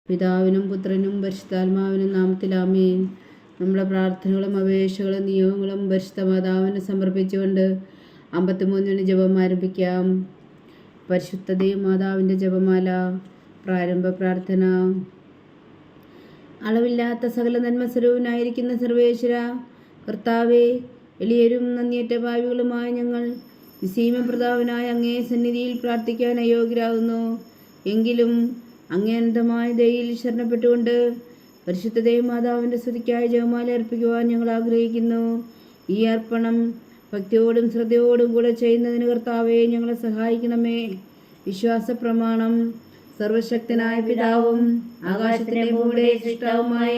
പിതാവിനും പുത്രനും പരിശുദ്ധാത്മാവിനും നാമത്തിൽ ആമേൻ. നമ്മുടെ പ്രാർത്ഥനകളും അപേക്ഷകളും നിയമങ്ങളും പരിശുദ്ധ മാതാവിന് സമർപ്പിച്ചുകൊണ്ട് 53 ജപം ആരംഭിക്കാം. പരിശുദ്ധ മാതാവിൻ്റെ ജപമാല. പ്രാരംഭ പ്രാർത്ഥന. അളവില്ലാത്ത സകല നന്മസ്വരൂപനായിരിക്കുന്ന സർവേശ്വര കർത്താവേ, എളിയരും നന്ദിയറ്റ ഭാവികളുമായ ഞങ്ങൾ നിസീമപ്രതാപനായ അങ്ങേ സന്നിധിയിൽ പ്രാർത്ഥിക്കാൻ അയോഗ്യരാകുന്നു. എങ്കിലും അങ്ങേ അനന്തമായ ദയയിൽ ശരണപ്പെട്ടുകൊണ്ട് പരിശുദ്ധ മാതാവിൻ്റെ സ്തുതിക്കായി ജപമാല അർപ്പിക്കുവാൻ ഞങ്ങൾ ആഗ്രഹിക്കുന്നു. ഈ അർപ്പണം ഭക്തിയോടും ശ്രദ്ധയോടും കൂടെ ചെയ്യുന്നതിന് കർത്താവെ ഞങ്ങളെ സഹായിക്കണമേ. വിശ്വാസ പ്രമാണം. സർവശക്തനായ പിതാവും ആകാശത്തിലെ ഭൂമിയുടെ സൃഷ്ടാവുമായ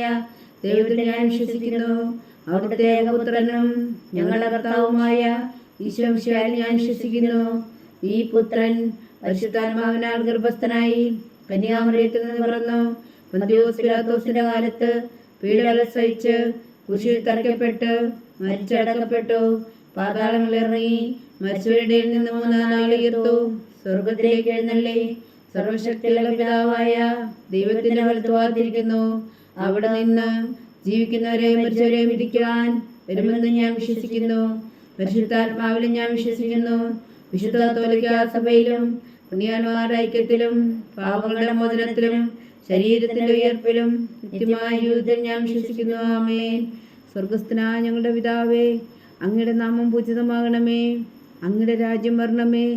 ദൈവത്തിൽ ഞാൻ വിശ്വസിക്കുന്നു. അവിടുത്തെ ഏകപുത്രനും ഞങ്ങളുടെ കർത്താവുമായ ഈശോ മിശിഹായിൽ ഞാൻ വിശ്വസിക്കുന്നു. ഈ പുത്രൻ പരിശുദ്ധാത്മാവിനാൽ ഗർഭസ്ഥനായി കന്യാമറിയത്തിൽ നിന്ന് പിറന്നു. പൊന്തിയോസ് പിലാത്തോസിന്റെ കാലത്ത് പീഡകൾ സഹിച്ച് കുരിശിൽ തറയ്ക്കപ്പെട്ട് മരിച്ചടക്കപ്പെട്ടു. പാതാളങ്ങളിൽ ഇറങ്ങി മരിച്ചവരുടെ നിന്ന് 3-ാം നാൾ ഉയർത്തു. സ്വർഗത്തിലേക്ക് എഴുന്നള്ളി സർവശക്തിയുള്ള പിതാവായ ദൈവത്തിന്റെ വലത്തുഭാഗത്തിരിക്കുന്നു. അവിടെ നിന്ന് ജീവിക്കുന്നവരെയും മരിച്ചവരെയും വിധിക്കാൻ വരുമെന്ന് ഞാൻ വിശ്വസിക്കുന്നു. പരിശുദ്ധാത്മാവിലും ഞാൻ വിശ്വസിക്കുന്നു. വിശുദ്ധ കത്തോലിക്കാ സഭയിലും പുണ്യവാന്മാരുടെ ഐക്യത്തിലും പാപങ്ങളുടെ മോചനത്തിലും ശരീരത്തിന്റെ ഉയർപ്പിലും നിത്യമായ ജീവിതത്തിൽ ഞാൻ വിശ്വസിക്കുന്നു. ആമേൻ. സ്വർഗസ്ഥനായ ഞങ്ങളുടെ പിതാവേ, അങ്ങയുടെ നാമം പൂജിതമാകണമേ. അങ്ങയുടെ രാജ്യം വരണമേ.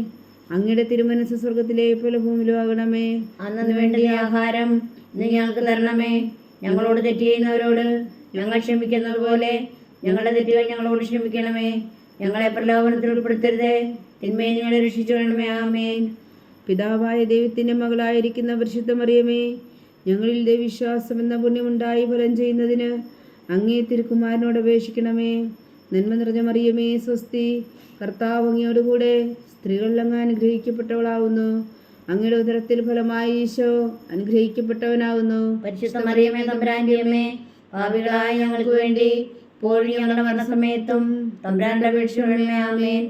അങ്ങയുടെ തിരുമനസ്സ് സ്വർഗത്തിലെ പോലെ ഭൂമിയിലും ആകണമേ. അന്നു വേണ്ട ആഹാരം ഇന്ന് ഞങ്ങൾക്ക് തരണമേ. ഞങ്ങളോട് തെറ്റ് ചെയ്യുന്നവരോട് ഞങ്ങൾ ക്ഷമിക്കുന്നത് പോലെ ഞങ്ങളുടെ തെറ്റുകൾ ഞങ്ങളോട് ക്ഷമിക്കണമേ. ഞങ്ങളെ പ്രലോഭനത്തിൽ ഉൾപ്പെടുത്തരുതേ, തിന്മയെ ഞങ്ങളെ രക്ഷിച്ചുകൊള്ളണമേ. ആമേൻ. പിതാവായ ദൈവത്തിൻ്റെ മകളായിരിക്കുന്ന പരിശുദ്ധ മറിയമേ, ഞങ്ങളിൽ ദൈവവിശ്വാസം എന്ന പുണ്യമുണ്ടായി ഫലം ചെയ്യുന്നതിന് അങ്ങേ തിരുക്കുമാരനോട് അപേക്ഷിക്കണമേ. നന്മ നിറഞ്ഞ മറിയമേ, സ്വസ്തി. കർത്താവ് അങ്ങയോടുകൂടെ സ്ത്രീകളിൽ അങ്ങ് അനുഗ്രഹിക്കപ്പെട്ടവളാവുന്നു. അങ്ങയുടെ ഉദരത്തിൽ ഫലമായി ഈശോ അനുഗ്രഹിക്കപ്പെട്ടവനാവുന്നു. പരിശുദ്ധ മറിയമേ, തമ്പുരാന്റെ അമ്മേ, പാപികളായ ഞങ്ങൾക്ക് വേണ്ടി ഇപ്പോഴും ഞങ്ങളുടെ മരണസമയത്തും തമ്പുരാന്റെ അപേക്ഷിച്ചുകൊള്ളണമേ. ആമേൻ.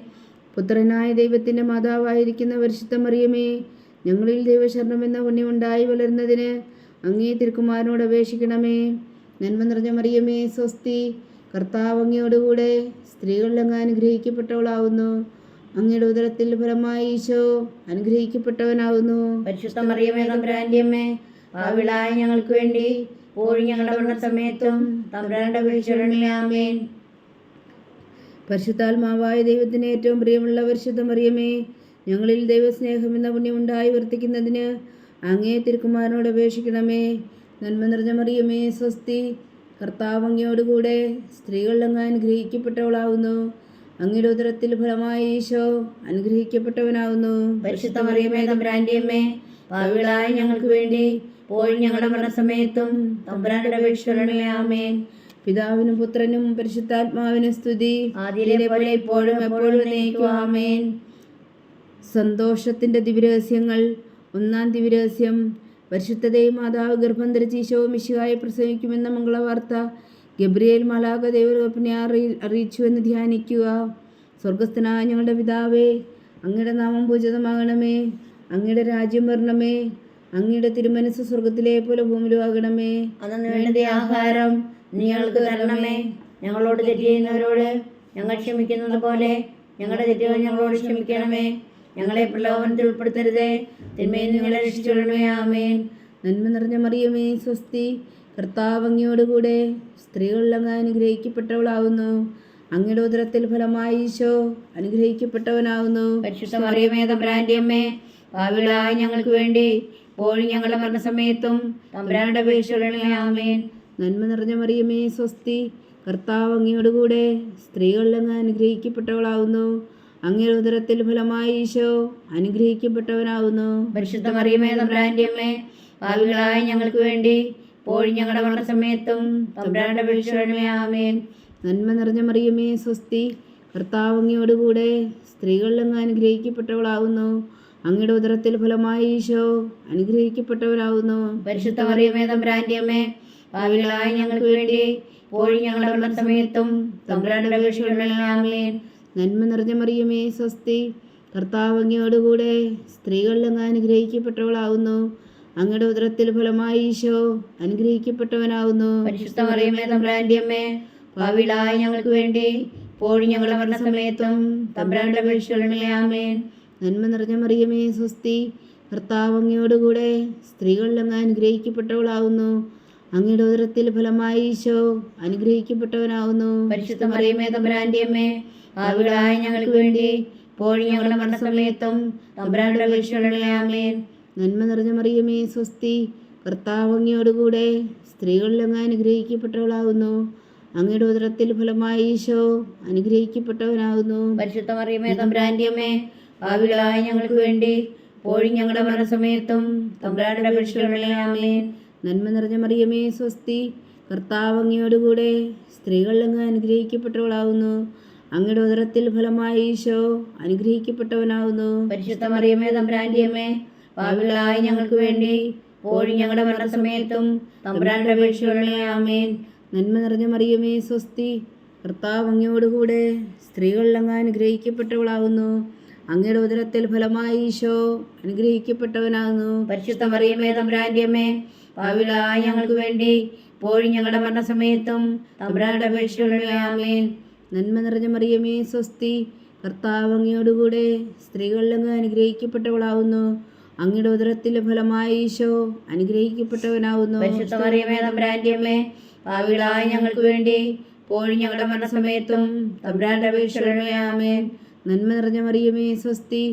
പുത്രനായ ദൈവത്തിൻ്റെ മാതാവായിരിക്കുന്ന പരിശുദ്ധ മറിയമേ, ഞങ്ങളിൽ ദൈവശരണം എന്ന പുണ്യമുണ്ടായി വളരുന്നതിന് അങ്ങേ തിരുക്കുമാരനോട് അപേക്ഷിക്കണമേ. നന്മ നിറഞ്ഞ മറിയമേ, സ്വസ്തി. കർത്താവ് അങ്ങയോടുകൂടെ സ്ത്രീകളിൽ അങ്ങ് അനുഗ്രഹിക്കപ്പെട്ടവളാവുന്നു. അങ്ങയുടെ ഉദരത്തിൽ ഫലമായി ഈശോ അനുഗ്രഹിക്കപ്പെട്ടവനാവുന്നു. പരിശുദ്ധ മറിയമേ, തമ്പുരാന്റെ അമ്മേ, പാപികളായ ഞങ്ങൾക്ക് വേണ്ടി ഇപ്പോഴും ഞങ്ങളുടെ മരണസമയത്തും തമ്പുരാന്റെ അപേക്ഷിച്ചുകൊള്ളണമേ. ആമേൻ. പരിശുദ്ധാത്മാവായ ദൈവത്തിന് ഏറ്റവും പ്രിയമുള്ള പരിശുദ്ധ മറിയമേ, ഞങ്ങളിൽ ദൈവസ്നേഹം എന്ന പുണ്യമുണ്ടായി വർത്തിക്കുന്നതിന് അങ്ങേ തിരുക്കുമാരനോട് അപേക്ഷിക്കണമേ. നന്മ നിറഞ്ഞ മറിയമേ, സ്വസ്തി. കർത്താവ് അങ്ങയോടുകൂടെ സ്ത്രീകളിൽ അങ്ങ് അനുഗ്രഹിക്കപ്പെട്ടവളാവുന്നു. അങ്ങയുടെ ഉദരത്തിൽ ഫലമായി ഈശോ അനുഗ്രഹിക്കപ്പെട്ടവനാവുന്നു. പരിശുദ്ധ മറിയമേ, തമ്പുരാന്റെ അമ്മേ, പാപികളായ ഞങ്ങൾക്ക് വേണ്ടി ഇപ്പോഴും ഞങ്ങളുടെ മരണസമയത്തും തമ്പുരാന്റെ അപേക്ഷിച്ചുകൊള്ളണമേ. ആമേൻ. പിതാവിനും പുത്രനും പരിശുദ്ധാത്മാവിനും സ്തുതി, ആദിയിലെ പോലെ ഇപ്പോഴും എപ്പോഴും എന്നേക്കും. ആമേൻ. സന്തോഷത്തിൻ്റെ ദിവ്യരഹസ്യങ്ങൾ. 1-ാം ദിവ്യരഹസ്യം. പരിശുദ്ധ മാതാവ് ഗർഭം ധരിച്ച് ഈശോ മിശിഹായെ പ്രസവിക്കുമെന്ന മംഗളവാർത്ത ഗബ്രിയേൽ മാലാഖ ദൈവകൽപ്പനയെ അറിയിച്ചുവെന്ന് ധ്യാനിക്കുക. സ്വർഗസ്ഥനായ ഞങ്ങളുടെ പിതാവേ, അങ്ങയുടെ നാമം പൂജിതമാകണമേ. അങ്ങയുടെ രാജ്യം വരണമേ. അങ്ങയുടെ തിരുമനസ്സ് സ്വർഗത്തിലെ പോലെ ഭൂമിയിലും ആകണമേ. അന്നു വേണ്ട ആഹാരം ഞങ്ങൾക്ക് തരണമേ. ഞങ്ങളോട് തെറ്റ് ചെയ്യുന്നവരോട് ഞങ്ങൾ ക്ഷമിക്കുന്നത് പോലെ ഞങ്ങളുടെ തെറ്റുകൾ ഞങ്ങളോട് ക്ഷമിക്കണമേ. ഞങ്ങളെ പ്രലോഭനത്തിൽ ഉൾപ്പെടുത്തരുതേ, തിന്മയിൽ നിങ്ങളെ രക്ഷിച്ചുകൊള്ളണമേ. ആമേൻ. നന്മ നിറഞ്ഞ മറിയമേ, സ്വസ്തി. കർത്താവ് അങ്ങയോടുകൂടെ സ്ത്രീകളിൽ അങ്ങ് അനുഗ്രഹിക്കപ്പെട്ടവളാവുന്നു. അങ്ങയുടെ ഉദരത്തിൽ ഫലമായി ഈശോ അനുഗ്രഹിക്കപ്പെട്ടവനാവുന്നു. പരിശുദ്ധ മറിയമേ, തമ്പുരാന്റെ അമ്മേ, പാപികളായ ഞങ്ങൾക്ക് വേണ്ടി ഇപ്പോഴും ഞങ്ങളുടെ മരണസമയത്തും തമ്പുരാന്റെ അപേക്ഷിച്ചുകൊള്ളണമേ. ആമേൻ. നന്മ നിറഞ്ഞ മറിയമേ, സ്വസ്തി. കർത്താവ് അങ്ങയോടുകൂടെ സ്ത്രീകളിൽ അങ്ങ് അനുഗ്രഹിക്കപ്പെട്ടവളാവുന്നു. അങ്ങയുടെ ഉദരത്തിൽ ഫലമായി ഈശോ അനുഗ്രഹിക്കപ്പെട്ടവനാവുന്നു. പരിശുദ്ധ മറിയമേ, തമ്പുരാന്റെ അമ്മേ, പാപികളായ ഞങ്ങൾക്ക് വേണ്ടി ഇപ്പോഴും ഞങ്ങളുടെ മരണസമയത്തും തമ്പുരാന്റെ അപേക്ഷിച്ചുകൊള്ളണമേ. ആമേൻ. നന്മ നിറഞ്ഞ മറിയമേ, സ്വസ്തി. കർത്താവ് അങ്ങയോടുകൂടെ സ്ത്രീകളിൽ അങ്ങ് അനുഗ്രഹിക്കപ്പെട്ടവളാവുന്നു. അങ്ങയുടെ ഉദരത്തിൽ ഫലമായി ഈശോ അനുഗ്രഹിക്കപ്പെട്ടവനാവുന്നു. പരിശുദ്ധ മറിയമേ, തമ്പുരാന്റെ അമ്മേ, പാപികളായ ഞങ്ങൾക്ക് വേണ്ടി ഇപ്പോഴും ഞങ്ങളുടെ മരണസമയത്തും തമ്പുരാന്റെ അപേക്ഷിച്ചുകൊള്ളണമേ. ആമേൻ. നന്മ നിറഞ്ഞ മറിയമേ, സ്വസ്തി. കർത്താവ് അങ്ങയോടുകൂടെ സ്ത്രീകളിൽ അങ്ങ് അനുഗ്രഹിക്കപ്പെട്ടവളാവുന്നു. അങ്ങയുടെ ഉദരത്തിൽ ഫലമായി ഈശോ അനുഗ്രഹിക്കപ്പെട്ടവനാകുന്നു. പരിശുദ്ധ മറിയമേ തമ്പുരാന്റെ അമ്മേ, പാപികളായ ഞങ്ങൾക്ക് വേണ്ടി ഇപ്പോഴും ഞങ്ങളുടെ മരണസമയത്തും തമ്പുരാന്റെ അപേക്ഷിക്കണമേ. ആമേൻ. നന്മ നിറഞ്ഞ മറിയമേ സ്വസ്തി, കർത്താവ് അങ്ങയോടുകൂടെ സ്ത്രീകളിൽ അങ്ങ് അനുഗ്രഹിക്കപ്പെട്ടവളാകുന്നു. അങ്ങയുടെ ഉദരത്തിൽ ഫലമായി ഈശോ അനുഗ്രഹിക്കപ്പെട്ടവനാകുന്നു. പരിശുദ്ധ മറിയമേ തമ്പുരാന്റെ അമ്മേ, പാപികളായ ഞങ്ങൾക്ക് വേണ്ടി ഇപ്പോഴും ഞങ്ങളുടെ മരണസമയത്തും തമ്പുരാന്റെ അപേക്ഷിക്കണമേ. ആമേൻ. നന്മ നിറഞ്ഞ മറിയമേ സ്വസ്തി, കർത്താവ് അങ്ങയോടുകൂടെ സ്ത്രീകളിൽ അങ്ങ് അനുഗ്രഹിക്കപ്പെട്ടവളാകുന്നു. അങ്ങയുടെ ഉദരത്തിൽ ഫലമായി ഈശോ അനുഗ്രഹിക്കപ്പെട്ടവനാകുന്നു. പരിശുദ്ധ മറിയമേ തമ്പുരാന്റെ അമ്മേ, പാപികളായ ഞങ്ങൾക്ക് വേണ്ടി ഇപ്പോഴും ഞങ്ങളുടെ മരണസമയത്തും തമ്പുരാന്റെ അപേക്ഷിക്കണമേ. ആമേൻ. നന്മ നിറഞ്ഞ മറിയമേ സ്വസ്തി, കർത്താവ് അങ്ങയോടുകൂടെ സ്ത്രീകളിൽ അങ്ങ് അനുഗ്രഹിക്കപ്പെട്ടവളാകുന്നു. അങ്ങയുടെ ഉദരത്തിൽ ഫലമായി ഈശോ അനുഗ്രഹിക്കപ്പെട്ടവനാകുന്നു. പരിശുദ്ധ മറിയമേ തമ്പുരാന്റെ അമ്മേ, പാപികളായ ഞങ്ങൾക്ക് വേണ്ടി ഇപ്പോഴും ഞങ്ങളുടെ മരണസമയത്തും തമ്പുരാന്റെ അപേക്ഷിക്കണമേ. ആമേൻ. നന്മ നിറഞ്ഞ മറിയമേ സ്വസ്തി, കർത്താവ് അങ്ങയോടുകൂടെ സ്ത്രീകളിൽ അങ്ങ് അനുഗ്രഹിക്കപ്പെട്ടവളാകുന്നു. അങ്ങയുടെ ഉദരത്തിൽ ഫലമായി ഈശോ അനുഗ്രഹിക്കപ്പെട്ടവനാകുന്നു. പരിശുദ്ധ മറിയമേ തമ്പുരാന്റെ അമ്മേ, പാപികളായ ഞങ്ങൾക്ക് വേണ്ടി ഇപ്പോഴും ഞങ്ങളുടെ മരണസമയത്തും തമ്പുരാന്റെ അപേക്ഷിക്കണമേ. ആമേൻ. നന്മ നിറഞ്ഞ മറിയമേ സ്വസ്തി, കർത്താവ് അങ്ങയോടുകൂടെ സ്ത്രീകളിൽ അങ്ങ് അനുഗ്രഹിക്കപ്പെട്ടവളാകുന്നു. അങ്ങയുടെ ഉദരത്തിൽ ഫലമായി ഈശോ അനുഗ്രഹിക്കപ്പെട്ടവനാകുന്നു. പരിശുദ്ധ മറിയമേ തമ്പുരാന്റെ അമ്മേ, പാപികളായ ഞങ്ങൾക്ക് വേണ്ടി ഇപ്പോഴും ഞങ്ങളുടെ മരണസമയത്തും തമ്പുരാന്റെ അപേക്ഷിക്കണമേ. ആമേൻ. നന്മ നിറഞ്ഞ മറിയമേ സ്വസ്തി,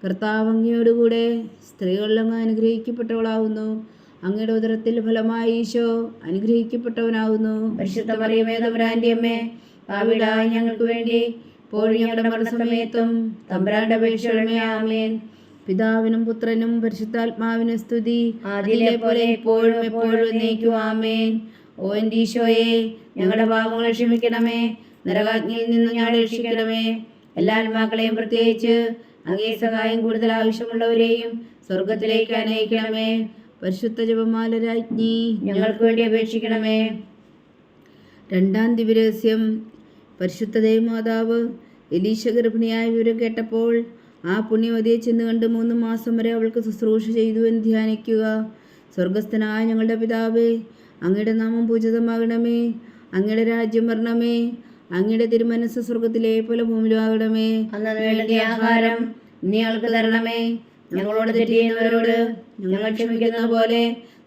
കർത്താവ് അങ്ങയോടുകൂടെ സ്ത്രീകളിൽ അങ്ങ് അനുഗ്രഹിക്കപ്പെട്ടവളാകുന്നു. അങ്ങയുടെ ഉദരത്തിൽ ഫലമായി ഈശോ അനുഗ്രഹിക്കപ്പെട്ടവനാകുന്നു. പരിശുദ്ധ മറിയമേ തമ്പുരാന്റെ അമ്മേ, പാപികളായ ഞങ്ങൾക്ക് വേണ്ടി ഇപ്പോഴും ഞങ്ങളുടെ മരണസമയത്തും തമ്പുരാന്റെ അപേക്ഷിക്കണമേ. ആമേൻ. പിതാവിനും പുത്രനും പരിശുദ്ധാത്മാവിനും സ്തുതി, ആദിയിലെ പോലെ ഇപ്പോഴും എപ്പോഴും എന്നേക്കും. ആമേൻ. ഓ എൻ്റെ ഈശോയെ, ഞങ്ങളുടെ പാപങ്ങളെ ക്ഷമിക്കണമേ, നരകാഗ്നിയിൽ നിന്ന് ഞങ്ങളെ രക്ഷിക്കണമേ. എല്ലാ ആത്മാക്കളെയും, പ്രത്യേകിച്ച് അങ്ങേ സഹായം കൂടുതൽ ആവശ്യമുള്ളവരെയും സ്വർഗത്തിലേക്ക് അനയിക്കണമേ. പരിശുദ്ധ ജപമാല രാജ്ഞി, ഞങ്ങൾക്ക് വേണ്ടി അപേക്ഷിക്കണമേ. രണ്ടാം ദിവ്യരഹസ്യം. പരിശുദ്ധ ദൈവമാതാവ് എലീശ ഗർഭിണിയായ വിവരം കേട്ടപ്പോൾ ആ പുണ്യവതിയെ ചെന്ന് കണ്ട് 3 മാസം വരെ അവൾക്ക് ശുശ്രൂഷ ചെയ്തു എന്ന് ധ്യാനിക്കുക. സ്വർഗസ്ഥനായ ഞങ്ങളുടെ പിതാവേ, അങ്ങയുടെ നാമം പൂജിതമാകണമേ. അങ്ങയുടെ രാജ്യം വരണമേ. അങ്ങയുടെ തിരുമനസ്സ് സ്വർഗത്തിലെ പോലെ ഭൂമിയിലും ആകണമേ. അന്നു വേണ്ട ആഹാരം ഇനി ഞങ്ങൾക്ക് തരണമേ. ഞങ്ങളോട് തെറ്റ് ചെയ്യുന്നവരോട് ഞങ്ങൾ ക്ഷമിക്കുന്നത് പോലെ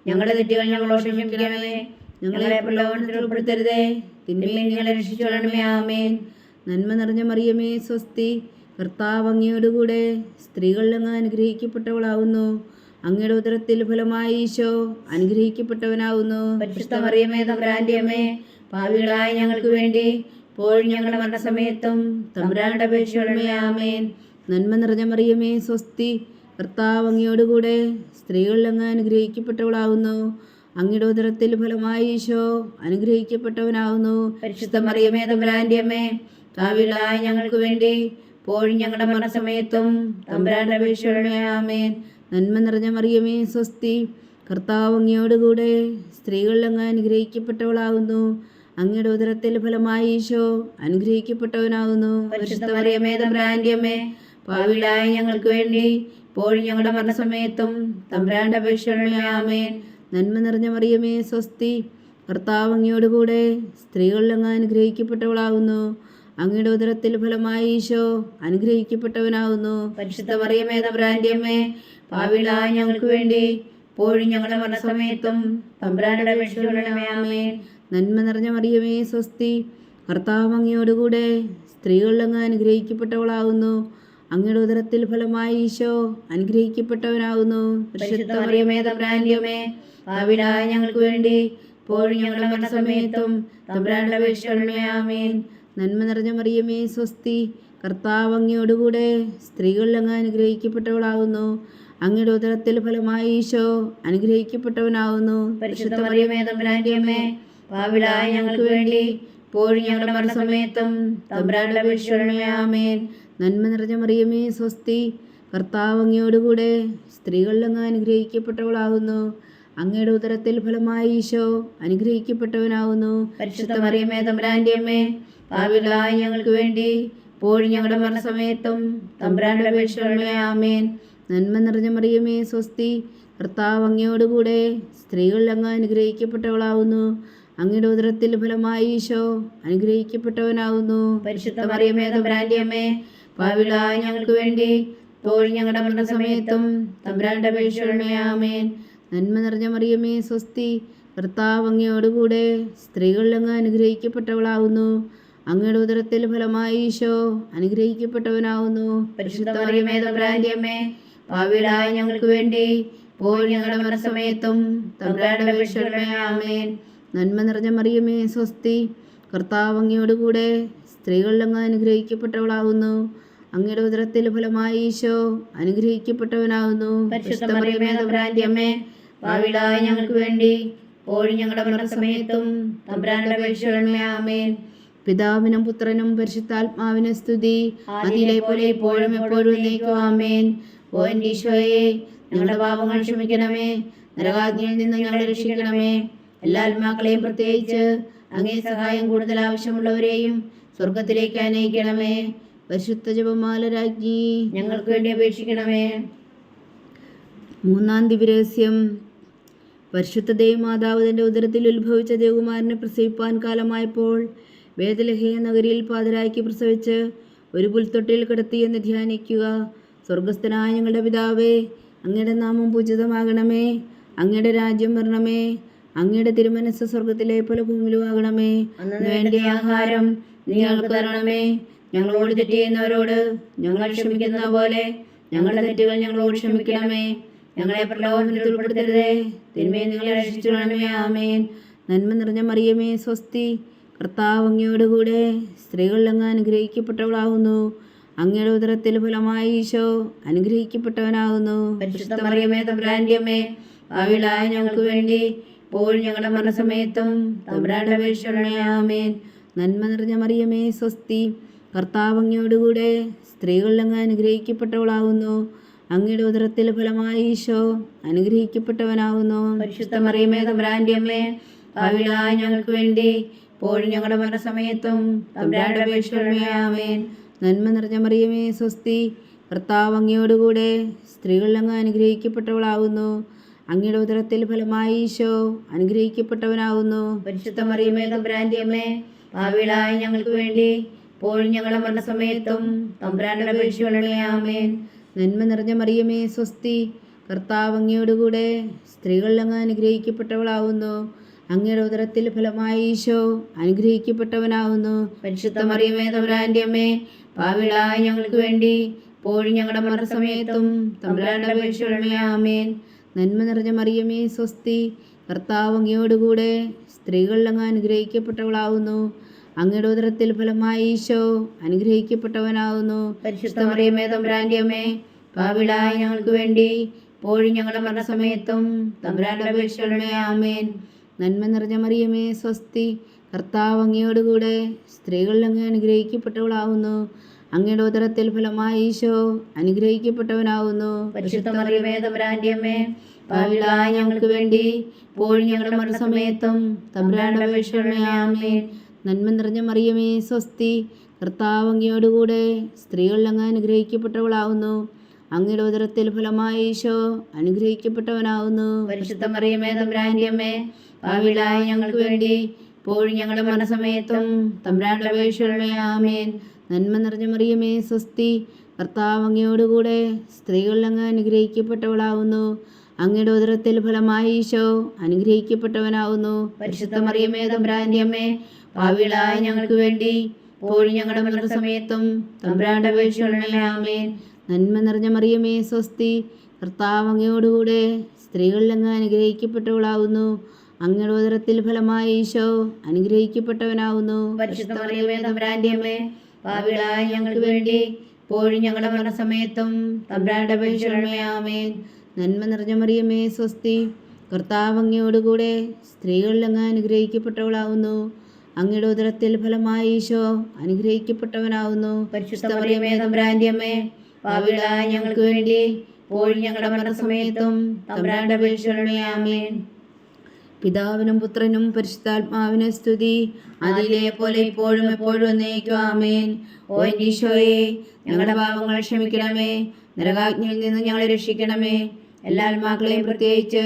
ഞങ്ങളുടെ തെറ്റുകൾ ഞങ്ങളോട് ക്ഷമിക്കണമേ. ഞങ്ങളെ പ്രലോഭനത്തിൽ ഉൾപ്പെടുത്തരുതേ, തിന്മയിൽ ഞങ്ങളെ രക്ഷിച്ചുകൊള്ളണമേ. ആമേൻ. നന്മ നിറഞ്ഞ മറിയമേ സ്വസ്തി, കർത്താവ് അങ്ങയോടുകൂടെ സ്ത്രീകളിൽ അങ്ങ് അനുഗ്രഹിക്കപ്പെട്ടവളാകുന്നു. അങ്ങയുടെ ഉദരത്തിൽ ഫലമായി ഈശോ അനുഗ്രഹിക്കപ്പെട്ടവനാകുന്നു. പരിശുദ്ധ മറിയമേ തമ്പുരാന്റെ അമ്മേ, പാപികളായ ഞങ്ങൾക്ക് വേണ്ടി ഇപ്പോഴും ഞങ്ങളുടെ മരണസമയത്തും തമ്പുരാന്റെ അപേക്ഷിക്കണമേ. ആമേൻ. നന്മ നിറഞ്ഞ മറിയമേ സ്വസ്തി, കർത്താവ് അങ്ങയോടുകൂടെ സ്ത്രീകളിൽ അങ്ങ് അനുഗ്രഹിക്കപ്പെട്ടവളാകുന്നു. അങ്ങയുടെ ഉദരത്തിൽ ഫലമായി ഈശോ അനുഗ്രഹിക്കപ്പെട്ടവനാകുന്നു. പരിശുദ്ധ മറിയമേ തമ്പുരാന്റെ അമ്മേ, പാപികളായ ഞങ്ങൾക്ക് വേണ്ടി ഇപ്പോഴും ഞങ്ങളുടെ മരണസമയത്തും തമ്പുരാന്റെ അപേക്ഷിക്കണമേ. ആമേൻ. നന്മ നിറഞ്ഞ മറിയമേ സ്വസ്തി, കർത്താവ് അങ്ങയോടുകൂടെ സ്ത്രീകളിൽ അങ്ങ് അനുഗ്രഹിക്കപ്പെട്ടവളാകുന്നു. അങ്ങയുടെ ഉദരത്തിൽ ഫലമായി ഈശോ അനുഗ്രഹിക്കപ്പെട്ടവനാകുന്നു. പരിശുദ്ധ മറിയമേ തമ്പുരാന്റെ അമ്മേ, പാപികളായ ഞങ്ങൾക്ക് വേണ്ടി ഇപ്പോഴും ഞങ്ങളുടെ മരണസമയത്തും തമ്പുരാന്റെ അപേക്ഷിക്കണമേ. ആമേൻ. നന്മ നിറഞ്ഞ മറിയമേ സ്വസ്തി, കർത്താവ് അങ്ങയോടുകൂടെ സ്ത്രീകളിൽ അങ്ങ് അനുഗ്രഹിക്കപ്പെട്ടവളാകുന്നു. അങ്ങയുടെ ഉദരത്തിൽ ഫലമായി ഈശോ അനുഗ്രഹിക്കപ്പെട്ടവനാകുന്നു. പരിശുദ്ധ മറിയമേ തമ്പുരാന്റെ അമ്മേ, പാപികളായ ഞങ്ങൾക്ക് വേണ്ടി ഇപ്പോഴും ഞങ്ങളുടെ മരണസമയത്തും തമ്പുരാന്റെ അപേക്ഷിക്കണമേ. ആമേൻ. നന്മ നിറഞ്ഞ മറിയമേ സ്വസ്തി, കർത്താവ് അങ്ങയോടുകൂടെ സ്ത്രീകളിൽ അങ്ങ് അനുഗ്രഹിക്കപ്പെട്ടവളാകുന്നു. അങ്ങയുടെ ഉദരത്തിൽ ഫലമായി ഈശോ അനുഗ്രഹിക്കപ്പെട്ടവനാകുന്നു. പരിശുദ്ധ മറിയമേ തമ്പുരാന്റെ അമ്മേ, പാപികളായ ഞങ്ങൾക്ക് വേണ്ടി ഇപ്പോഴും ഞങ്ങളുടെ മരണസമയത്തും തമ്പുരാന്റെ അപേക്ഷിക്കണമേ. ആമേൻ. നന്മ നിറഞ്ഞ മറിയമേ സ്വസ്തി, കർത്താവ് അങ്ങയോടുകൂടെ സ്ത്രീകളിൽ അങ്ങ് അനുഗ്രഹിക്കപ്പെട്ടവളാകുന്നു. അങ്ങയുടെ ഉദരത്തിൽ ഫലമായി ഈശോ അനുഗ്രഹിക്കപ്പെട്ടവനാകുന്നു. പരിശുദ്ധ മറിയമേ തമ്പുരാന്റെ അമ്മേ, പാപികളായ ഞങ്ങൾക്ക് വേണ്ടി ഇപ്പോഴും ഞങ്ങളുടെ മരണസമയത്തും തമ്പുരാന്റെ അപേക്ഷിക്കണമേ. ആമേൻ. നന്മ നിറഞ്ഞ മറിയമേ സ്വസ്തി, കർത്താവ് അങ്ങയോടുകൂടെ സ്ത്രീകളിൽ അങ്ങ് അനുഗ്രഹിക്കപ്പെട്ടവളാകുന്നു. അങ്ങയുടെ ഉദരത്തിൽ ഫലമായി ഈശോ അനുഗ്രഹിക്കപ്പെട്ടവനാകുന്നു. പരിശുദ്ധ മറിയമേ തമ്പുരാന്റെ അമ്മേ, പാപികളായ ഞങ്ങൾക്ക് വേണ്ടി ഇപ്പോഴും ഞങ്ങളുടെ മരണസമയത്തും തമ്പുരാന്റെ അപേക്ഷിക്കണമേ. ആമേൻ. നന്മ നിറഞ്ഞ മറിയമേ സ്വസ്തി, കർത്താവ് അങ്ങയോടുകൂടെ സ്ത്രീകളിൽ അങ്ങ് അനുഗ്രഹിക്കപ്പെട്ടവളാവുന്നു. അങ്ങയുടെ ഉദരത്തിൽ ഫലമായി ഈശോ അനുഗ്രഹിക്കപ്പെട്ടവനാവുന്നു. പരിശുദ്ധ മറിയമേ തമ്പുരാന്റെ അമ്മേ, പാപികളായ ഞങ്ങൾക്ക് വേണ്ടി ഇപ്പോഴും ഞങ്ങളുടെ മരണസമയത്തും തമ്പുരാന്റെ അപേക്ഷയോടെ ആമേൻ. നന്മ നിറഞ്ഞ മറിയമേ സ്വസ്തി, കർത്താവ് അങ്ങയോടുകൂടെ സ്ത്രീകളിൽ അങ്ങ് അനുഗ്രഹിക്കപ്പെട്ടവളാവുന്നു. അങ്ങയുടെ ഉദരത്തിൽ ഫലമായി ഈശോ അനുഗ്രഹിക്കപ്പെട്ടവനാവുന്നു. പരിശുദ്ധ മറിയമേ തമ്പുരാന്റെ അമ്മേ, പാപികളായ ഞങ്ങൾക്ക് വേണ്ടി ഇപ്പോഴും ഞങ്ങളുടെ മരണസമയത്തും തമ്പുരാന്റെ അപേക്ഷയോടെ ആമേൻ. നന്മ നിറഞ്ഞ മറിയമേ സ്വസ്തി, കർത്താവ് അങ്ങയോടുകൂടെ സ്ത്രീകളിൽ അങ്ങ് അനുഗ്രഹിക്കപ്പെട്ടവളാവുന്നു. അങ്ങയുടെ ഉദരത്തിൽ ഫലമായി ഈശോ അനുഗ്രഹിക്കപ്പെട്ടവനാവുന്നു. പരിശുദ്ധ മറിയമേ തമ്പുരാന്റെ അമ്മേ, പാപികളായ ഞങ്ങൾക്ക് വേണ്ടി ഇപ്പോഴും ഞങ്ങളുടെ മരണസമയത്തും തമ്പുരാന്റെ അപേക്ഷയോടെ ആമേൻ. പിതാവിനും പുത്രനും പരിശുദ്ധാത്മാവിനും സ്തുതി, അതിലെ പോലെ ഇപ്പോഴും എപ്പോഴും എന്നേക്കും ആമേൻ. ഓ എൻ്റെ ഈശോയെ, ഞങ്ങളുടെ പാപങ്ങൾ ക്ഷമിക്കണമേ, നരകാഗ്നിയിൽ നിന്ന് ഞങ്ങളെ രക്ഷിക്കണമേ. എല്ലാ ആത്മാക്കളെയും, പ്രത്യേകിച്ച് അങ്ങേ സഹായം കൂടുതൽ ആവശ്യമുള്ളവരെയും സ്വർഗത്തിലേക്ക് അനയിക്കണമേ. പരിശുദ്ധ ജപമാല രാജ്ഞി, ഞങ്ങൾക്ക് വേണ്ടി അപേക്ഷിക്കണമേ. മൂന്നാം ദിവ്യരഹസ്യം. പരിശുദ്ധ ദേവമാതാവ് തൻ്റെ ഉദരത്തിൽ ഉത്ഭവിച്ച ദേവകുമാരനെ പ്രസവിപ്പാൻ കാലമായപ്പോൾ ബേത്ലഹേം നഗരിയിൽ പാതിരായ്ക്ക് പ്രസവിച്ച് ഒരു പുൽത്തൊട്ടിയിൽ കിടത്തിയെന്ന് ധ്യാനിക്കുക. സ്വർഗസ്ഥനായ ഞങ്ങളുടെ പിതാവേ, അങ്ങയുടെ നാമം പൂജിതമാകണമേ. അങ്ങയുടെ രാജ്യം വരണമേ. അങ്ങയുടെ തിരുമനസ്സ് സ്വർഗത്തിലെ പോലെ ഭൂമിയിലും ആകണമേ. അന്ന് വേണ്ട ആഹാരം നിങ്ങൾക്ക് തരണമേ. ഞങ്ങളോട് തെറ്റ് ചെയ്യുന്നവരോട് ഞങ്ങൾ ക്ഷമിക്കുന്ന പോലെ ഞങ്ങളുടെ തെറ്റുകൾ ഞങ്ങളോട് ക്ഷമിക്കണമേ. ഞങ്ങളെ പ്രലോഭനത്തിൽ ഉൾപ്പെടുത്തരുതേ, തിന്മയെ നിങ്ങളെ രക്ഷിച്ചുകൊള്ളണമേ. ആമേൻ. നന്മ നിറഞ്ഞ മറിയമേ സ്വസ്തി, കർത്താവ് അങ്ങയോടുകൂടെ സ്ത്രീകളിൽ അങ്ങ് അനുഗ്രഹിക്കപ്പെട്ടവളാകുന്നു. അങ്ങയുടെ ഉദരത്തിൽ ഫലമായി ഈശോ അനുഗ്രഹിക്കപ്പെട്ടവനാകുന്നു. പരിശുദ്ധ മറിയമേ തമ്പുരാന്റെ അമ്മേ, പാപികളായ ഞങ്ങൾക്ക് വേണ്ടി ഇപ്പോഴും ഞങ്ങളുടെ മരണസമയത്തും തമ്പുരാന്റെ അപേക്ഷയോടെ ആമേൻ. നന്മ നിറഞ്ഞ മറിയമേ സ്വസ്തി, കർത്താവ് അങ്ങയോടുകൂടെ സ്ത്രീകളിൽ അങ്ങ് അനുഗ്രഹിക്കപ്പെട്ടവളാകുന്നു. അങ്ങയുടെ ഉദരത്തിൽ ഫലമായി ഈശോ അനുഗ്രഹിക്കപ്പെട്ടവനാകുന്നു. പരിശുദ്ധ മറിയമേ തമ്പുരാന്റെ അമ്മേ, പാപികളായ ഞങ്ങൾക്ക് വേണ്ടി ഇപ്പോഴും ഞങ്ങളുടെ മരണസമയത്തും തമ്പുരാന്റെ അപേക്ഷയോടെ ആമേൻ. നന്മ നിറഞ്ഞ മറിയമേ സ്വസ്തി, കർത്താവ് അങ്ങയോടുകൂടെ സ്ത്രീകളിൽ അങ്ങ് അനുഗ്രഹിക്കപ്പെട്ടവളാകുന്നു. അങ്ങയുടെ ഉദരത്തിൽ ഫലമായി ഈശോ അനുഗ്രഹിക്കപ്പെട്ടവനാകുന്നു. പരിശുദ്ധ മറിയമേ തമ്പുരാന്റെ അമ്മേ, പാപികളായ ഞങ്ങൾക്ക് വേണ്ടി ഇപ്പോഴും ഞങ്ങളുടെ മരണസമയത്തും തമ്പുരാന്റെ അപേക്ഷയോടെ ആമേൻ. നന്മ നിറഞ്ഞ മറിയമേ സ്വസ്തി, കർത്താവ് അങ്ങയോടുകൂടെ സ്ത്രീകളിൽ അങ്ങ് അനുഗ്രഹിക്കപ്പെട്ടവളാകുന്നു. അങ്ങയുടെ ഉദരത്തിൽ ഫലമായി ഈശോ അനുഗ്രഹിക്കപ്പെട്ടവനാകുന്നു. പരിശുദ്ധ മറിയമേ തമ്പുരാന്റെ അമ്മേ, പാപികളായ ഞങ്ങൾക്ക് വേണ്ടി ഇപ്പോഴും ഞങ്ങളുടെ മരണസമയത്തും തമ്പുരാന്റെ അപേക്ഷയോടെ ആമേൻ. നന്മ നിറഞ്ഞ മറിയമേ സ്വസ്തി, കർത്താവ് അങ്ങയോടുകൂടെ സ്ത്രീകളിൽ അങ്ങ് അനുഗ്രഹിക്കപ്പെട്ടവളാകുന്നു. അങ്ങയുടെ ഉദരത്തിൽ ഫലമായി ഈശോ അനുഗ്രഹിക്കപ്പെട്ടവനാകുന്നു. പരിശുദ്ധ മറിയമേ തമ്പുരാന്റെ അമ്മേ, പാപികളായ ഞങ്ങൾക്ക് വേണ്ടി ഇപ്പോഴും ഞങ്ങളുടെ മരണസമയത്തും തമ്പുരാന്റെ അപേക്ഷയോടെ ആമേൻ. നന്മ നിറഞ്ഞ മറിയമേ സ്വസ്തി, കർത്താവ് അങ്ങയോടുകൂടെ സ്ത്രീകളിൽ അങ്ങ് അനുഗ്രഹിക്കപ്പെട്ടവളാകുന്നു. അങ്ങയുടെ ഉദരത്തിൽ ഫലമായി ഈശോ അനുഗ്രഹിക്കപ്പെട്ടവനാകുന്നു. പരിശുദ്ധ മറിയമേ തമ്പുരാന്റെ അമ്മേ, പാപികളായ ഞങ്ങൾക്ക് വേണ്ടി ഇപ്പോഴും ഞങ്ങളുടെ മരണസമയത്തും തമ്പുരാന്റെ അപേക്ഷയോടെ ആമേൻ. നന്മ നിറഞ്ഞ മറിയമേ സ്വസ്തി, കർത്താവ് അങ്ങയോടുകൂടെ സ്ത്രീകളിൽ അങ്ങ് അനുഗ്രഹിക്കപ്പെട്ടവളാകുന്നു. അങ്ങയുടെ ഉദരത്തിൽ ഫലമായി ഈശോ അനുഗ്രഹിക്കപ്പെട്ടവനാകുന്നു. പരിശുദ്ധ മറിയമേ തമ്പുരാന്റെ അമ്മേ, പാപികളായ ഞങ്ങൾക്ക് വേണ്ടി ഇപ്പോഴും ഞങ്ങളുടെ മരണസമയത്തും തമ്പുരാന്റെ അപേക്ഷയോടെ ആമേൻ. നന്മ നിറഞ്ഞ മറിയമേ സ്വസ്തി, കർത്താവ് അങ്ങയോടുകൂടെ സ്ത്രീകളിൽ അങ്ങ് അനുഗ്രഹിക്കപ്പെട്ടവളാകുന്നു. അങ്ങയുടെ ഉദരത്തിൽ ഫലമായി ഈശോ അനുഗ്രഹിക്കപ്പെട്ടവനാകുന്നു. പരിശുദ്ധ മറിയമേ തമ്പുരാന്റെ അമ്മേ, പാപികളായ ഞങ്ങൾക്ക് വേണ്ടി ഇപ്പോഴും ഞങ്ങളുടെ മരണസമയത്തും തമ്പുരാന്റെ അപേക്ഷയോടെ ആമേൻ. നന്മ നിറഞ്ഞ മറിയമേ സ്വസ്തി, കർത്താവ് അങ്ങയോടുകൂടെ സ്ത്രീകളിൽ അങ്ങ് അനുഗ്രഹിക്കപ്പെട്ടവളാകുന്നു. അങ്ങയുടെ ഉദരത്തിൽ ഫലമായി ഈശോ അനുഗ്രഹിക്കപ്പെട്ടവനാകുന്നു. പരിശുദ്ധ മറിയമേ തമ്പുരാന്റെ അമ്മേ, പാപികളായ ഞങ്ങൾക്ക് വേണ്ടി ഇപ്പോഴും ഞങ്ങളുടെ മരണസമയത്തും തമ്പുരാന്റെ അപേക്ഷയോടെ ആമേൻ. നന്മ നിറഞ്ഞ മറിയമേ സ്വസ്തി, കർത്താവ് അങ്ങയോടുകൂടെ സ്ത്രീകളിൽ അങ്ങ് അനുഗ്രഹിക്കപ്പെട്ടവളാകുന്നു. അങ്ങയുടെ ഉദരത്തിൽ ഫലമായി ഈശോ അനുഗ്രഹിക്കപ്പെട്ടവനാകുന്നു. പരിശുദ്ധ മറിയമേ തമ്പുരാന്റെ അമ്മേ, പാപികളായ ഞങ്ങൾക്ക് വേണ്ടി ഇപ്പോഴും ഞങ്ങളുടെ മരണസമയത്തും തമ്പുരാന്റെ അപേക്ഷയോടെ ആമേൻ. പിതാവിനും പുത്രനും പരിശുദ്ധാത്മാവിനും സ്തുതി, അതിലെ പോലെ ഇപ്പോഴും എപ്പോഴും എന്നേക്കും ആമേൻ. ഓ എൻ്റെ ഈശോയെ, ഞങ്ങളുടെ പാപങ്ങൾ ക്ഷമിക്കണമേ, നരകാഗ്നിയിൽ നിന്ന് ഞങ്ങളെ രക്ഷിക്കണമേ. എല്ലാ ആത്മാക്കളെയും പ്രത്യേകിച്ച്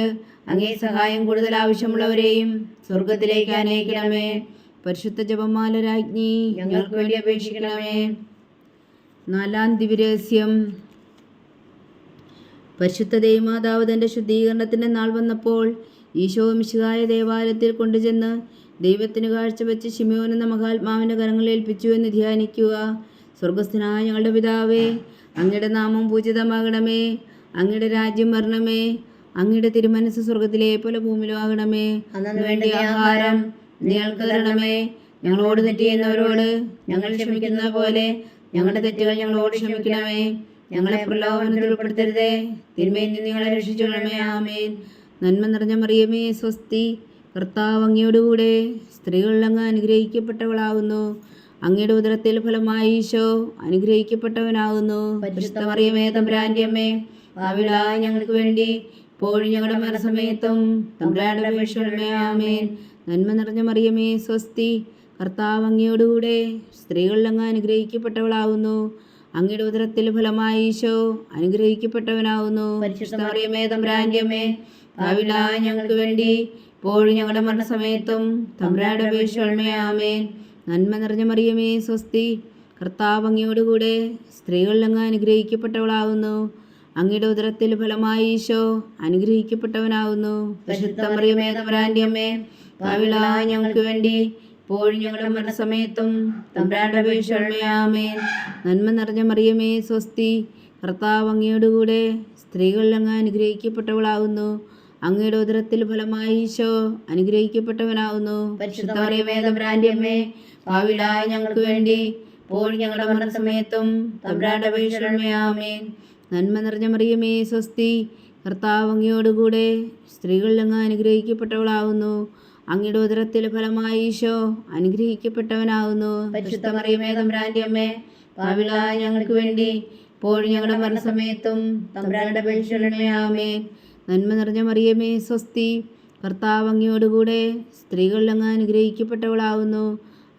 അങ്ങേ സഹായം കൂടുതൽ ആവശ്യമുള്ളവരെയും സ്വർഗത്തിലേക്ക് അനയിക്കണമേ. പരിശുദ്ധ ജപമാല രാജ്ഞി ഞങ്ങൾക്ക് വേണ്ടി അപേക്ഷിക്കണമേ. 4-ാം ദിവ്യരഹസ്യം. പരിശുദ്ധ ദൈവമാതാവ് തൻ്റെ ശുദ്ധീകരണത്തിൻ്റെ നാൾ വന്നപ്പോൾ ഈശോ മിശിഹായ ദേവാലയത്തിൽ കൊണ്ടുചെന്ന് ദൈവത്തിന് കാഴ്ചവെച്ച് ശിമയോൻ എന്ന മഹാത്മാവിൻ്റെ കരങ്ങളിൽ ഏൽപ്പിച്ചു എന്ന് ധ്യാനിക്കുക. സ്വർഗസ്ഥനായ ഞങ്ങളുടെ പിതാവേ, അങ്ങയുടെ നാമം പൂജിതമാകണമേ. അങ്ങയുടെ രാജ്യം വരണമേ. അങ്ങയുടെ തിരുമനസ് സ്വർഗത്തിലെ പോലെ ഭൂമിയിലും ആകണമേ. അന്നു വേണ്ടിയ ആഹാരം ഞങ്ങൾക്ക് തരണമേ. ഞങ്ങളോട് തെറ്റ് ചെയ്യുന്നവരോട് ഞങ്ങൾ ക്ഷമിക്കുന്ന പോലെ ഞങ്ങളുടെ തെറ്റുകൾ ഞങ്ങളോട് ക്ഷമിക്കണമേ. ഞങ്ങളെ പ്രലോഭനത്തിൽ ഉൾപ്പെടുത്തരുതേ, തിന്മയിൽ നിന്ന് ഞങ്ങളെ രക്ഷിച്ചുകൊള്ളണമേ. ആമേൻ. നന്മ നിറഞ്ഞ മറിയമേ, സ്വസ്തി. കർത്താവ് അങ്ങയോടുകൂടെ സ്ത്രീകളിൽ അങ്ങ് അനുഗ്രഹിക്കപ്പെട്ടവളാകുന്നു. അങ്ങയുടെ ഉദരത്തിൽ ഫലമായി ഈശോ അനുഗ്രഹിക്കപ്പെട്ടവനാകുന്നു. പരിശുദ്ധ മറിയമേ, തമ്പുരാന്റെ അമ്മേ, പാപികളായ ഞങ്ങൾക്ക് വേണ്ടി ഇപ്പോഴും ഞങ്ങളുടെ മരണസമയത്തും തമ്പുരാന്റെ അപേക്ഷിക്കണമേ. ആമേൻ. നന്മ നിറഞ്ഞ മറിയമേ, സ്വസ്തി. കർത്താവ് അങ്ങയോടുകൂടെ സ്ത്രീകളിൽ അങ്ങ് അനുഗ്രഹിക്കപ്പെട്ടവളാകുന്നു. അങ്ങയുടെ ഉദരത്തിൽ ഫലമായി ഈശോ അനുഗ്രഹിക്കപ്പെട്ടവനാകുന്നു. പരിശുദ്ധ മറിയമേ, തമ്പുരാന്റെ അമ്മേ, പാപികളായ ഞങ്ങൾക്ക് വേണ്ടി ഇപ്പോഴും ഞങ്ങളുടെ മരണസമയത്തും തമ്പുരാന്റെ അപേക്ഷിക്കണമേ. ആമേൻ. നന്മ നിറഞ്ഞ മറിയമേ, സ്വസ്തി. കർത്താവ് അങ്ങയോടുകൂടെ സ്ത്രീകളിൽ അങ്ങ് അനുഗ്രഹിക്കപ്പെട്ടവളാകുന്നു. അങ്ങയുടെ ഉദരത്തിൽ ഫലമായി ഈശോ അനുഗ്രഹിക്കപ്പെട്ടവനാകുന്നു. പരിശുദ്ധ മറിയമേ, തമ്പുരാന്റെ അമ്മേ, പാപികളായ ഞങ്ങൾക്ക് വേണ്ടി ഇപ്പോഴും ഞങ്ങളുടെ മരണസമയത്തും തമ്പുരാന്റെ അപേക്ഷിക്കണമേ. ആമേൻ. നന്മ നിറഞ്ഞ മറിയമേ, സ്വസ്തി. കർത്താവ് അങ്ങയോടുകൂടെ സ്ത്രീകളിൽ അങ്ങ് അനുഗ്രഹിക്കപ്പെട്ടവളാകുന്നു. അങ്ങയുടെ ഉദരത്തിൽ ഫലമായി ഈശോ അനുഗ്രഹിക്കപ്പെട്ടവനാകുന്നു. പരിശുദ്ധ മറിയമേ, തമ്പുരാന്റെ അമ്മേ, പാപികളായ ഞങ്ങൾക്ക് വേണ്ടി ഇപ്പോഴും ഞങ്ങളുടെ മരണസമയത്തും തമ്പുരാന്റെ അപേക്ഷിക്കണമേ. ആമേൻ. നന്മ നിറഞ്ഞ മറിയമേ, സ്വസ്തി. കർത്താവ് അങ്ങയോടുകൂടെ സ്ത്രീകളിൽ അങ്ങ് അനുഗ്രഹിക്കപ്പെട്ടവളാകുന്നു. അങ്ങയുടെ ഉദരത്തിൽ ഫലമായി ഈശോ അനുഗ്രഹിക്കപ്പെട്ടവനാകുന്നു. പരിശുദ്ധ മറിയമേ, തമ്പുരാന്റെ അമ്മേ, പാപികളായ ഞങ്ങൾക്ക് വേണ്ടി ഇപ്പോഴും ഞങ്ങളുടെ മരണസമയത്തും തമ്പുരാന്റെ അപേക്ഷിക്കണമേ. ആമേൻ. നന്മ നിറഞ്ഞ മറിയമേ, സ്വസ്തി. കർത്താവ് അങ്ങയോടുകൂടെ സ്ത്രീകളിൽ അങ്ങ് അനുഗ്രഹിക്കപ്പെട്ടവളാകുന്നു.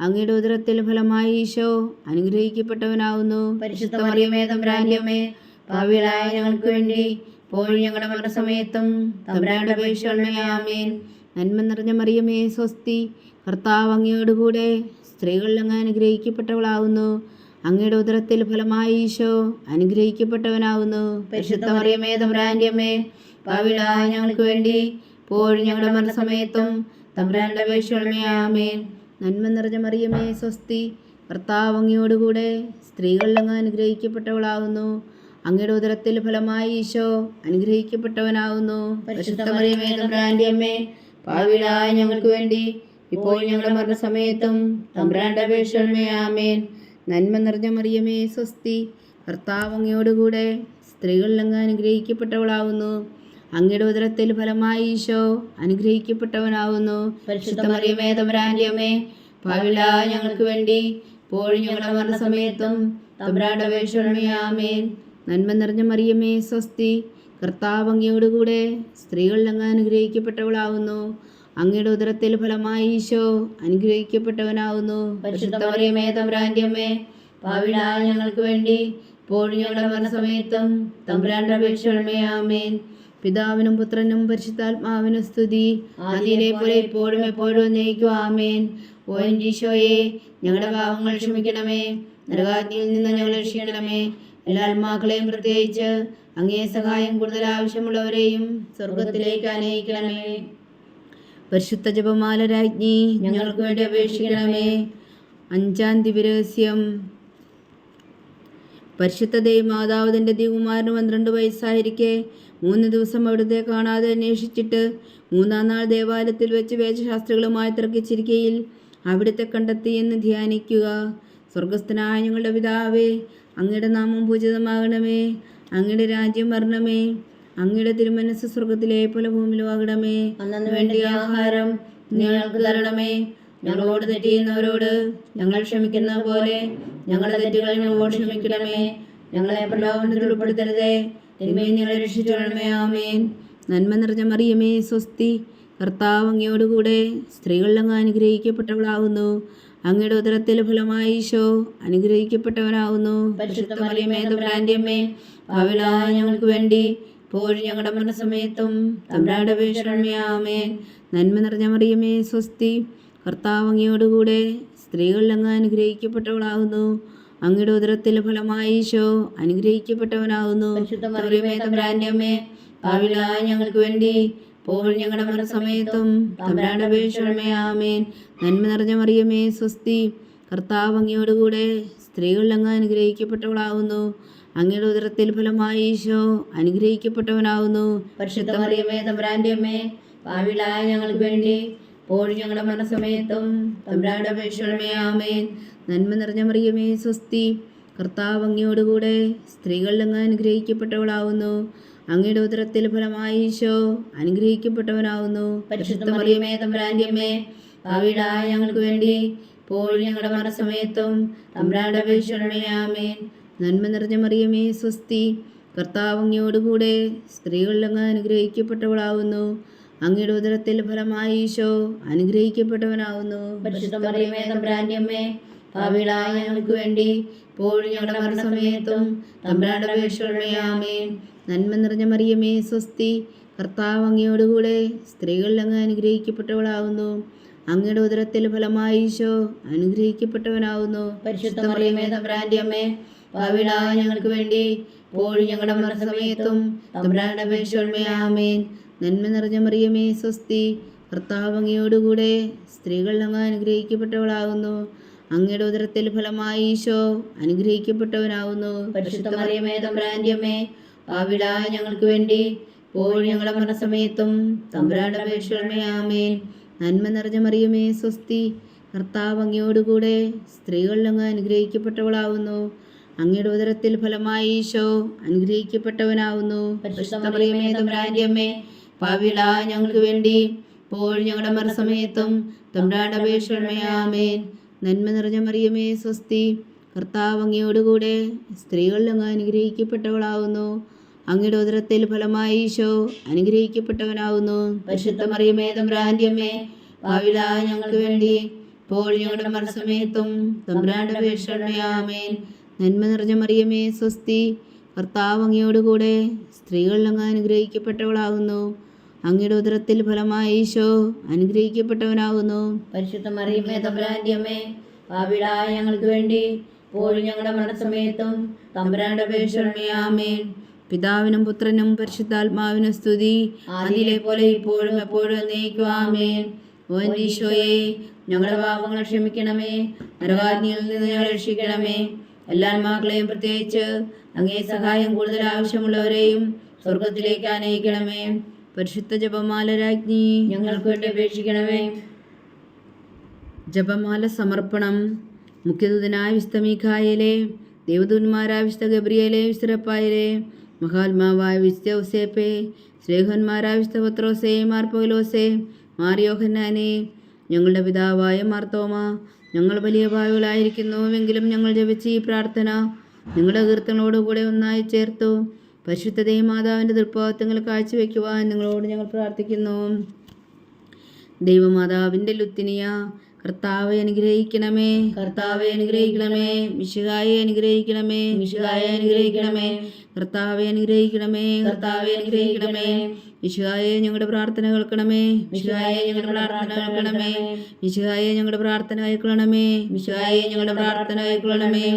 അങ്ങയുടെ ഉദരത്തിൽ ഫലമായി ഈശോ അനുഗ്രഹിക്കപ്പെട്ടവനാകുന്നു. പരിശുദ്ധ മറിയമേ, തമ്പുരാന്റെ അമ്മേ, പാപികളായ ഞങ്ങൾക്ക് വേണ്ടി ഇപ്പോഴും ഞങ്ങളുടെ മരണസമയത്തും തമ്പുരാന്റെ അപേക്ഷിക്കണമേ. ആമേൻ. നന്മ നിറഞ്ഞ മറിയമേ, സ്വസ്തി. കർത്താവ് അങ്ങയോടുകൂടെ സ്ത്രീകളിൽ അങ്ങ് അനുഗ്രഹിക്കപ്പെട്ടവളാകുന്നു. അങ്ങയുടെ ഉദരത്തിൽ ഫലമായി ഈശോ അനുഗ്രഹിക്കപ്പെട്ടവനാകുന്നു. പരിശുദ്ധ മറിയമേ, തമ്പുരാന്റെ അമ്മേ, പാപികളായ ഞങ്ങൾക്ക് വേണ്ടി ഇപ്പോഴും ഞങ്ങളുടെ മരണസമയത്തും തമ്പുരാന്റെ അപേക്ഷിക്കണമേ. ആമേൻ. നന്മ നിറഞ്ഞ മറിയമേ, സ്വസ്തി. കർത്താവ് അങ്ങയോടുകൂടെ സ്ത്രീകളിൽ അങ്ങ് അനുഗ്രഹിക്കപ്പെട്ടവളാകുന്നു. അങ്ങയുടെ ഉദരത്തിൽ ഫലമായി ഈശോ അനുഗ്രഹിക്കപ്പെട്ടവനാകുന്നു. പരിശുദ്ധ മറിയമേ, തമ്പുരാന്റെ അമ്മേ, പാപികളായ ഞങ്ങൾക്ക് വേണ്ടി ഇപ്പോഴും ഞങ്ങളുടെ മരണസമയത്തും തമ്പുരാന്റെ അപേക്ഷിക്കണമേ. ആമേൻ. നന്മ നിറഞ്ഞ മറിയമേ, സ്വസ്തി. കർത്താവ് അങ്ങയോടുകൂടെ സ്ത്രീകളിൽ അങ്ങ് അനുഗ്രഹിക്കപ്പെട്ടവളാകുന്നു. അങ്ങയുടെ ഉദരത്തിൽ ഫലമായി ഈശോ അനുഗ്രഹിക്കപ്പെട്ടവനാകുന്നു. പരിശുദ്ധ മറിയമേ, തമ്പുരാന്റെ അമ്മേ, പാപികളായ ഞങ്ങൾക്ക് വേണ്ടി ഇപ്പോഴും ഞങ്ങളുടെ മരണസമയത്തും തമ്പുരാന്റെ അപേക്ഷിക്കണമേ. ആമേൻ. നന്മ നിറഞ്ഞ മറിയമേ, സ്വസ്തി. കർത്താവ് അങ്ങയോടുകൂടെ സ്ത്രീകളിൽ അങ്ങ് അനുഗ്രഹിക്കപ്പെട്ടവളാകുന്നു. അങ്ങയുടെ ഉദരത്തിൽ ഫലമായി ഈശോ അനുഗ്രഹിക്കപ്പെട്ടവനാകുന്നു. പരിശുദ്ധ മറിയമേ, തമ്പുരാന്റെ അമ്മേ, പാപികളായ ഞങ്ങൾക്ക് വേണ്ടി ഇപ്പോഴും ഞങ്ങളുടെ മരണസമയത്തും തമ്പുരാന്റെ അപേക്ഷിക്കണമേ. ആമേൻ. പിതാവിനും പുത്രനും പരിശുദ്ധാത്മാവിനും സ്തുതി. ആദിയിലെ പോലെ ഇപ്പോഴും എപ്പോഴും എന്നേക്കും. ആമേൻ. ഓ എൻ്റെ ഈശോയെ, ഞങ്ങളുടെ പാപങ്ങൾ ക്ഷമിക്കണമേ. നരകാഗ്നിയിൽ നിന്ന് ഞങ്ങളെ രക്ഷിക്കണമേ. എല്ലാ ആത്മാക്കളെയും പ്രത്യേകിച്ച് അങ്ങേ സഹായം കൂടുതൽ ആവശ്യമുള്ളവരെയും സ്വർഗത്തിലേക്ക് അനയിക്കണമേ. പരിശുദ്ധ ജപമാല രാജ്ഞി ഞങ്ങൾക്ക് വേണ്ടി അപേക്ഷിക്കണമേ. 5-ാം ദിവ്യരഹസ്യം. പരിശുദ്ധ ദൈവമാതാവ് തൻ്റെ ദിവകുമാരന് 12 വയസ്സായിരിക്കെ 3 ദിവസം അവിടുത്തെ കാണാതെ അന്വേഷിച്ചിട്ട് 3-ാം നാൾ ദേവാലയത്തിൽ വെച്ച് വേദശാസ്ത്രികളുമായി തർക്കിച്ചിരിക്കയിൽ അവിടുത്തെ കണ്ടെത്തി എന്ന് ധ്യാനിക്കുക. സ്വർഗസ്ഥനായ ഞങ്ങളുടെ പിതാവേ, അങ്ങയുടെ നാമം പൂജിതമാകണമേ. അങ്ങയുടെ രാജ്യം വരണമേ. അങ്ങയുടെ തിരുമനസ് സ്വർഗത്തിലെ പോലെ ഭൂമിയിലും ആകണമേ. അന്നു വേണ്ടിയ ആഹാരം ഞങ്ങൾക്ക് തരണമേ. ഞങ്ങളോട് തെറ്റ് ചെയ്യുന്നവരോട് ഞങ്ങൾ ക്ഷമിക്കുന്ന പോലെ ഞങ്ങളുടെ തെറ്റുകൾ ഞങ്ങളോട് ക്ഷമിക്കണമേ. ഞങ്ങളെ പ്രലോഭനത്തിൽ ഉൾപ്പെടുത്തരുതേ, തിന്മയിൽ ഞങ്ങളെ രക്ഷിച്ചുകൊള്ളണമേ. ആമേൻ. നന്മ നിറഞ്ഞ മറിയമേ, സ്വസ്തി. കർത്താവ് അങ്ങയോടുകൂടെ സ്ത്രീകളിൽ അങ്ങ് അനുഗ്രഹിക്കപ്പെട്ടവളാകുന്നു. അങ്ങയുടെ ഉദരത്തിൽ ഫലമായി ഈശോ അനുഗ്രഹിക്കപ്പെട്ടവനാകുന്നു. പരിശുദ്ധ മറിയമേ, തമ്പുരാന്റെ അമ്മേ, പാപികളായ ഞങ്ങൾക്ക് വേണ്ടി ഇപ്പോഴും ഞങ്ങളുടെ മരണസമയത്തും തമ്പുരാന്റെ അപേക്ഷണമേ ആമേൻ. നന്മ നിറഞ്ഞ മറിയമേ സ്വസ്തി, കർത്താവ് അങ്ങയോടുകൂടെ സ്ത്രീകളിൽ അങ്ങ് അനുഗ്രഹിക്കപ്പെട്ടവളാകുന്നു. അങ്ങയുടെ ഉദരത്തിൽ ഫലമായി ഈശോ അനുഗ്രഹിക്കപ്പെട്ടവനാകുന്നു. മറിയമേ തമ്പുരാന്റെ അമ്മേ, പാപികളായ ഞങ്ങൾക്ക് വേണ്ടി ഇപ്പോഴും ഞങ്ങളുടെ മരണസമയത്തും തമ്പുരാന്റെ അപേക്ഷണമേ ആമേൻ. നന്മ നിറഞ്ഞ മറിയമേ സ്വസ്തി, കർത്താവ് അങ്ങയോടുകൂടെ സ്ത്രീകളിൽ അങ്ങ് അനുഗ്രഹിക്കപ്പെട്ടവളാകുന്നു. അങ്ങയുടെ ഉദരത്തിൽ ഫലമായി ഈശോ അനുഗ്രഹിക്കപ്പെട്ടവനാകുന്നു. പരിശുദ്ധ മറിയമേ തമ്പുരാന്റെ അമ്മേ, പാപികളായ ഞങ്ങൾക്ക് വേണ്ടി ഇപ്പോഴും ഞങ്ങളുടെ മരണസമയത്തും തമ്പുരാന്റെ അപേക്ഷണമേ ആമേൻ. നന്മ നിറഞ്ഞ മറിയമേ സ്വസ്തി, കർത്താവ് അങ്ങയോടുകൂടെ സ്ത്രീകളിൽ അങ്ങ് അനുഗ്രഹിക്കപ്പെട്ടവളാകുന്നു. അങ്ങയുടെ ഉദരത്തിൽ ഫലമായി ഈശോ അനുഗ്രഹിക്കപ്പെട്ടവനാകുന്നു. പരിശുദ്ധ മറിയമേ തമ്പുരാന്റെ അമ്മേ, പാപികളായ ഞങ്ങൾക്ക് വേണ്ടി ഇപ്പോഴും ഞങ്ങളുടെ മരണസമയത്തും തമ്പുരാന്റെ അപേക്ഷണമേ ആമേൻ. നന്മ നിറഞ്ഞ മറിയമേ സ്വസ്തി, കർത്താവ് അങ്ങയോടുകൂടെ സ്ത്രീകളിൽ അങ്ങ് അനുഗ്രഹിക്കപ്പെട്ടവളാകുന്നു. അങ്ങയുടെ ഉദരത്തിൽ ഫലമായി ഈശോ അനുഗ്രഹിക്കപ്പെട്ടവനാകുന്നു. പരിശുദ്ധ മറിയമേ തമ്പുരാന്റെ അമ്മേ, പാപികളായ ഞങ്ങൾക്ക് വേണ്ടി ഇപ്പോഴും ഞങ്ങളുടെ മരണസമയത്തും തമ്പുരാന്റെ അപേക്ഷണമേ ആമേൻ. നന്മ നിറഞ്ഞ മറിയമേ സ്വസ്തി, കർത്താവ് അങ്ങയോടുകൂടെ സ്ത്രീകളിൽ അങ്ങ് അനുഗ്രഹിക്കപ്പെട്ടവളാകുന്നു. അങ്ങയുടെ ഉദരത്തിൽ ഫലമായി ഈശോ അനുഗ്രഹിക്കപ്പെട്ടവനാകുന്നു. പരിശുദ്ധ മറിയമേ തമ്പുരാന്റെ അമ്മേ, പാപികളായ ഞങ്ങൾക്ക് വേണ്ടി ഇപ്പോഴും ഞങ്ങളുടെ മരണസമയത്തും തമ്പുരാന്റെ അപേക്ഷണമേ ആമേൻ. നന്മ നിറഞ്ഞ മറിയമേ സ്വസ്തി, കർത്താവ് അങ്ങയോടുകൂടെ സ്ത്രീകളിൽ അങ്ങ് അനുഗ്രഹിക്കപ്പെട്ടവളാകുന്നു. അങ്ങയുടെ ഉദരത്തിൽ ഫലമായി ഈശോ അനുഗ്രഹിക്കപ്പെട്ടവനാകുന്നു. പരിശുദ്ധ മറിയമേ തമ്പുരാന്റെ അമ്മേ, പാപികളായ ഞങ്ങൾക്ക് വേണ്ടി ഇപ്പോഴും ഞങ്ങളുടെ മരണസമയത്തും തമ്പുരാന്റെ അപേക്ഷണമേ ആമേൻ. നന്മ നിറഞ്ഞ മറിയമേ സ്വസ്തി, കർത്താവ് അങ്ങയോടുകൂടെ സ്ത്രീകളിൽ അങ്ങ് അനുഗ്രഹിക്കപ്പെട്ടവളാകുന്നു. അങ്ങയുടെ ഉദരത്തിൽ ഫലമായി ഈശോ അനുഗ്രഹിക്കപ്പെട്ടവനാകുന്നു. പരിശുദ്ധ മറിയമേ തമ്പുരാന്റെ അമ്മേ, പാപികളായ ഞങ്ങൾക്ക് വേണ്ടി ഇപ്പോഴും ഞങ്ങളുടെ മരണസമയത്തും തമ്പുരാന്റെ അപേക്ഷണമേ ആമേൻ. നന്മ നിറഞ്ഞ മറിയമേ സ്വസ്തി, കർത്താവ് അങ്ങയോടുകൂടെ സ്ത്രീകളിൽ അങ്ങ് അനുഗ്രഹിക്കപ്പെട്ടവളാകുന്നു. അങ്ങയുടെ ഉദരത്തിൽ ഫലമായി ഈശോ അനുഗ്രഹിക്കപ്പെട്ടവനാകുന്നു. പരിശുദ്ധ മറിയമേ തമ്പുരാന്റെ അമ്മേ, പാപികളായ ഞങ്ങൾക്ക് വേണ്ടി ഇപ്പോഴും ഞങ്ങളുടെ മരണസമയത്തും തമ്പുരാന്റെ അപേക്ഷണമേ ആമേൻ. നന്മ നിറഞ്ഞ മറിയമേ സ്വസ്തി, കർത്താവ് അങ്ങയോടുകൂടെ സ്ത്രീകളിൽ അങ്ങ് അനുഗ്രഹിക്കപ്പെട്ടവളാകുന്നു. അങ്ങയുടെ ഉദരത്തിൽ ഫലമായി ഈശോ അനുഗ്രഹിക്കപ്പെട്ടവനാകുന്നു. പരിശുദ്ധ മറിയമേ തമ്പുരാന്റെ അമ്മേ, പാപികളായ ഞങ്ങൾക്ക് വേണ്ടി ഇപ്പോഴും ഞങ്ങളുടെ മരണസമയത്തും തമ്പുരാന്റെ അപേക്ഷണമേ ആമേൻ. പിതാവിനും പുത്രനും പരിശുദ്ധാത്മാവിനും സ്തുതി, ആദിയിലെ പോലെ ഇപ്പോഴും എപ്പോഴും എന്നേക്കും ആമേൻ. ഓ ഈശോയെ, ഞങ്ങളുടെ പാപങ്ങൾ ക്ഷമിക്കണമേ, നരകാഗ്നിയിൽ നിന്ന് ഞങ്ങളെ രക്ഷിക്കണമേ. എല്ലാ ആത്മാക്കളെയും പ്രത്യേകിച്ച് അങ്ങേ സഹായം കൂടുതൽ ആവശ്യമുള്ളവരെയും സ്വർഗത്തിലേക്ക് ആനയിക്കണമേ. പരിശുദ്ധ ജപമാല രാജ്ഞി, ഞങ്ങൾക്ക് വേണ്ടി അപേക്ഷിക്കണമേ. ജപമാല സമർപ്പണം. മുഖ്യദൂതനായ വിശുദ്ധ മീഖായേലേ, ദേവദൂതന്മാരായ വിശുദ്ധ ഗബ്രിയേലേ, വിശുദ്ധ റഫായേലേ, മഹാത്മാവായ വിശുദ്ധ ഔസേപ്പേ, സ്ലേഹന്മാരായ വിശുദ്ധ പത്രോസേ, മാർ പൗലോസേ, മാർ യോഹന്നാനേ, ഞങ്ങളുടെ പിതാവായ മാർത്തോമ, ഞങ്ങൾ വലിയ പാപികളായിരിക്കുന്നുവെങ്കിലും ഞങ്ങൾ ജപിച്ച ഈ പ്രാർത്ഥന നിങ്ങളുടെ കീർത്തനങ്ങളോടുകൂടെ ഒന്നായി ചേർത്തു പരിശുദ്ധ ദൈവമാതാവിൻ്റെ തൃപ്പാദങ്ങൾ കാഴ്ചവെക്കുവാൻ നിങ്ങളോട് ഞങ്ങൾ പ്രാർത്ഥിക്കുന്നു. ദൈവമാതാവിൻ്റെ ലുത്തിനിയ, കർത്താവെ അനുഗ്രഹിക്കണമേ, കർത്താവെ അനുഗ്രഹിക്കണമേ. മിശിഹായെ അനുഗ്രഹിക്കണമേ, മിശിഹായെ അനുഗ്രഹിക്കണമേ. കർത്താവെ അനുഗ്രഹിക്കണമേ, കർത്താവെ അനുഗ്രഹിക്കണമേ. മിശിഹായെ ഞങ്ങളുടെ പ്രാർത്ഥന കേൾക്കണമേ, മിശിഹായെ ഞങ്ങളുടെ പ്രാർത്ഥന കേൾക്കണമേ. മിശിഹായെ ഞങ്ങളുടെ പ്രാർത്ഥന കേൾക്കണമേ, മിശിഹായെ ഞങ്ങളുടെ പ്രാർത്ഥന കേൾക്കണമേ.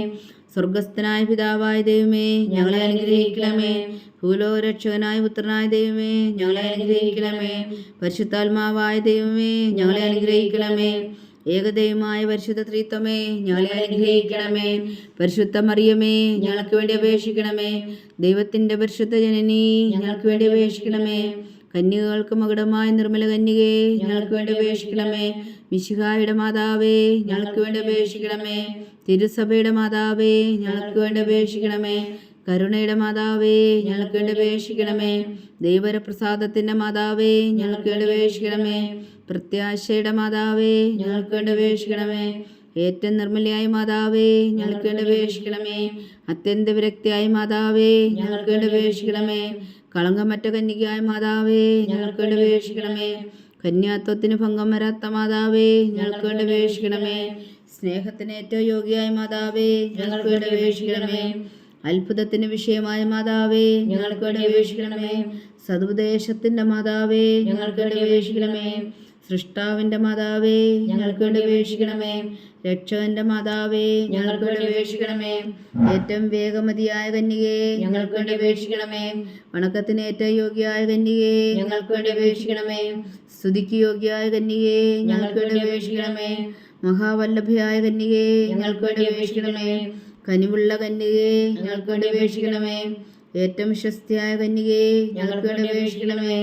സ്വർഗസ്ഥനായ പിതാവായ ദൈവമേ, ഞങ്ങളെ അനുഗ്രഹിക്കണമേ. ഭൂലോകരക്ഷകനായ പുത്രനായ ദൈവമേ, ഞങ്ങളെ അനുഗ്രഹിക്കണമേ. പരിശുദ്ധാത്മാവായ ദൈവമേ, ഞങ്ങളെ അനുഗ്രഹിക്കണമേ. ഏകദൈവമായ പരിശുദ്ധ ത്രിത്വമേ, ഞങ്ങളെ അനുഗ്രഹിക്കണമേ. പരിശുദ്ധ മറിയമേ, ഞങ്ങൾക്ക് വേണ്ടി അപേക്ഷിക്കണമേ. ദൈവത്തിന്റെ പരിശുദ്ധ ജനനി, ഞങ്ങൾക്ക് വേണ്ടി അപേക്ഷിക്കണമേ. കന്യകൾക്ക് മകുടമായ നിർമ്മല കന്യകേ, ഞങ്ങൾക്ക് വേണ്ടി അപേക്ഷിക്കണമേ. മിശിഹായുടെ മാതാവേ, ഞങ്ങൾക്ക് വേണ്ടി അപേക്ഷിക്കണമേ. തിരുസഭയുടെ മാതാവേ, ഞങ്ങൾക്ക് വേണ്ടി അപേക്ഷിക്കണമേ. കരുണയുടെ മാതാവേ, ഞങ്ങൾക്ക് വേണ്ടി അപേക്ഷിക്കണമേ. ദൈവരപ്രസാദത്തിന്റെ മാതാവേ, ഞങ്ങൾക്ക് വേണ്ടി അപേക്ഷിക്കണമേ. പ്രത്യാശയുടെ മാതാവേ, ഞങ്ങൾക്ക് വേണ്ടി അപേക്ഷിക്കണമേ. ഏറ്റവും നിർമ്മലയായ മാതാവേ, ഞങ്ങൾക്ക് വേണ്ടി അപേക്ഷിക്കണമേ. അത്യന്ത വിരക്തിയായ മാതാവേ, ഞങ്ങൾക്ക് വേണ്ടി അപേക്ഷിക്കണമേ. കളങ്കമറ്റ കന്യകയായ മാതാവേ, ഞങ്ങൾക്ക് വേണ്ടി അപേക്ഷിക്കണമേ. കന്യാത്വത്തിന് ഭംഗം വരാത്ത മാതാവേ, ഞങ്ങൾക്ക് വേണ്ടി അപേക്ഷിക്കണമേ. സ്നേഹത്തിന് ഏറ്റവും യോഗ്യയായ മാതാവേ, ഞങ്ങൾക്ക് വേണ്ടി അപേക്ഷിക്കണമേ. അത്ഭുതത്തിന് വിഷയമായ മാതാവേ, ഞങ്ങൾക്ക് വേണ്ടി അപേക്ഷിക്കണമേ. സതുപദേശത്തിന്റെ മാതാവേ, ഞങ്ങൾക്ക് വേണ്ടി അപേക്ഷിക്കണമേ. സൃഷ്ടാവിന്റെ മാതാവേ, ഞങ്ങൾക്ക് വേണ്ടി അപേക്ഷിക്കണമേ. രക്ഷകന്റെ മാതാവേ, ഞങ്ങൾക്ക് വേണ്ടി അപേക്ഷിക്കണമേ. ഏറ്റവും വേഗമതിയായ കന്യകേ, ഞങ്ങൾക്ക് വേണ്ടി അപേക്ഷിക്കണമേ. വണക്കത്തിന് ഏറ്റവും യോഗ്യയായ കന്യകേ, ഞങ്ങൾക്ക് വേണ്ടി അപേക്ഷിക്കണമേ. സ്തുതിക്ക് യോഗ്യയായ കന്യകേ, ഞങ്ങൾക്ക് വേണ്ടി അപേക്ഷിക്കണമേ. മഹാവല്ലഭയായ കന്യകേ, ഞങ്ങൾക്ക് വേണ്ടി അപേക്ഷിക്കണമേ. കനിവുള്ള കന്യകേ, ഞങ്ങൾക്ക് വേണ്ടി അപേക്ഷിക്കണമേ. ഏറ്റവും വിശ്വസ്തയായ കന്യകേ, ഞങ്ങൾക്ക് വേണ്ടി അപേക്ഷിക്കണമേ.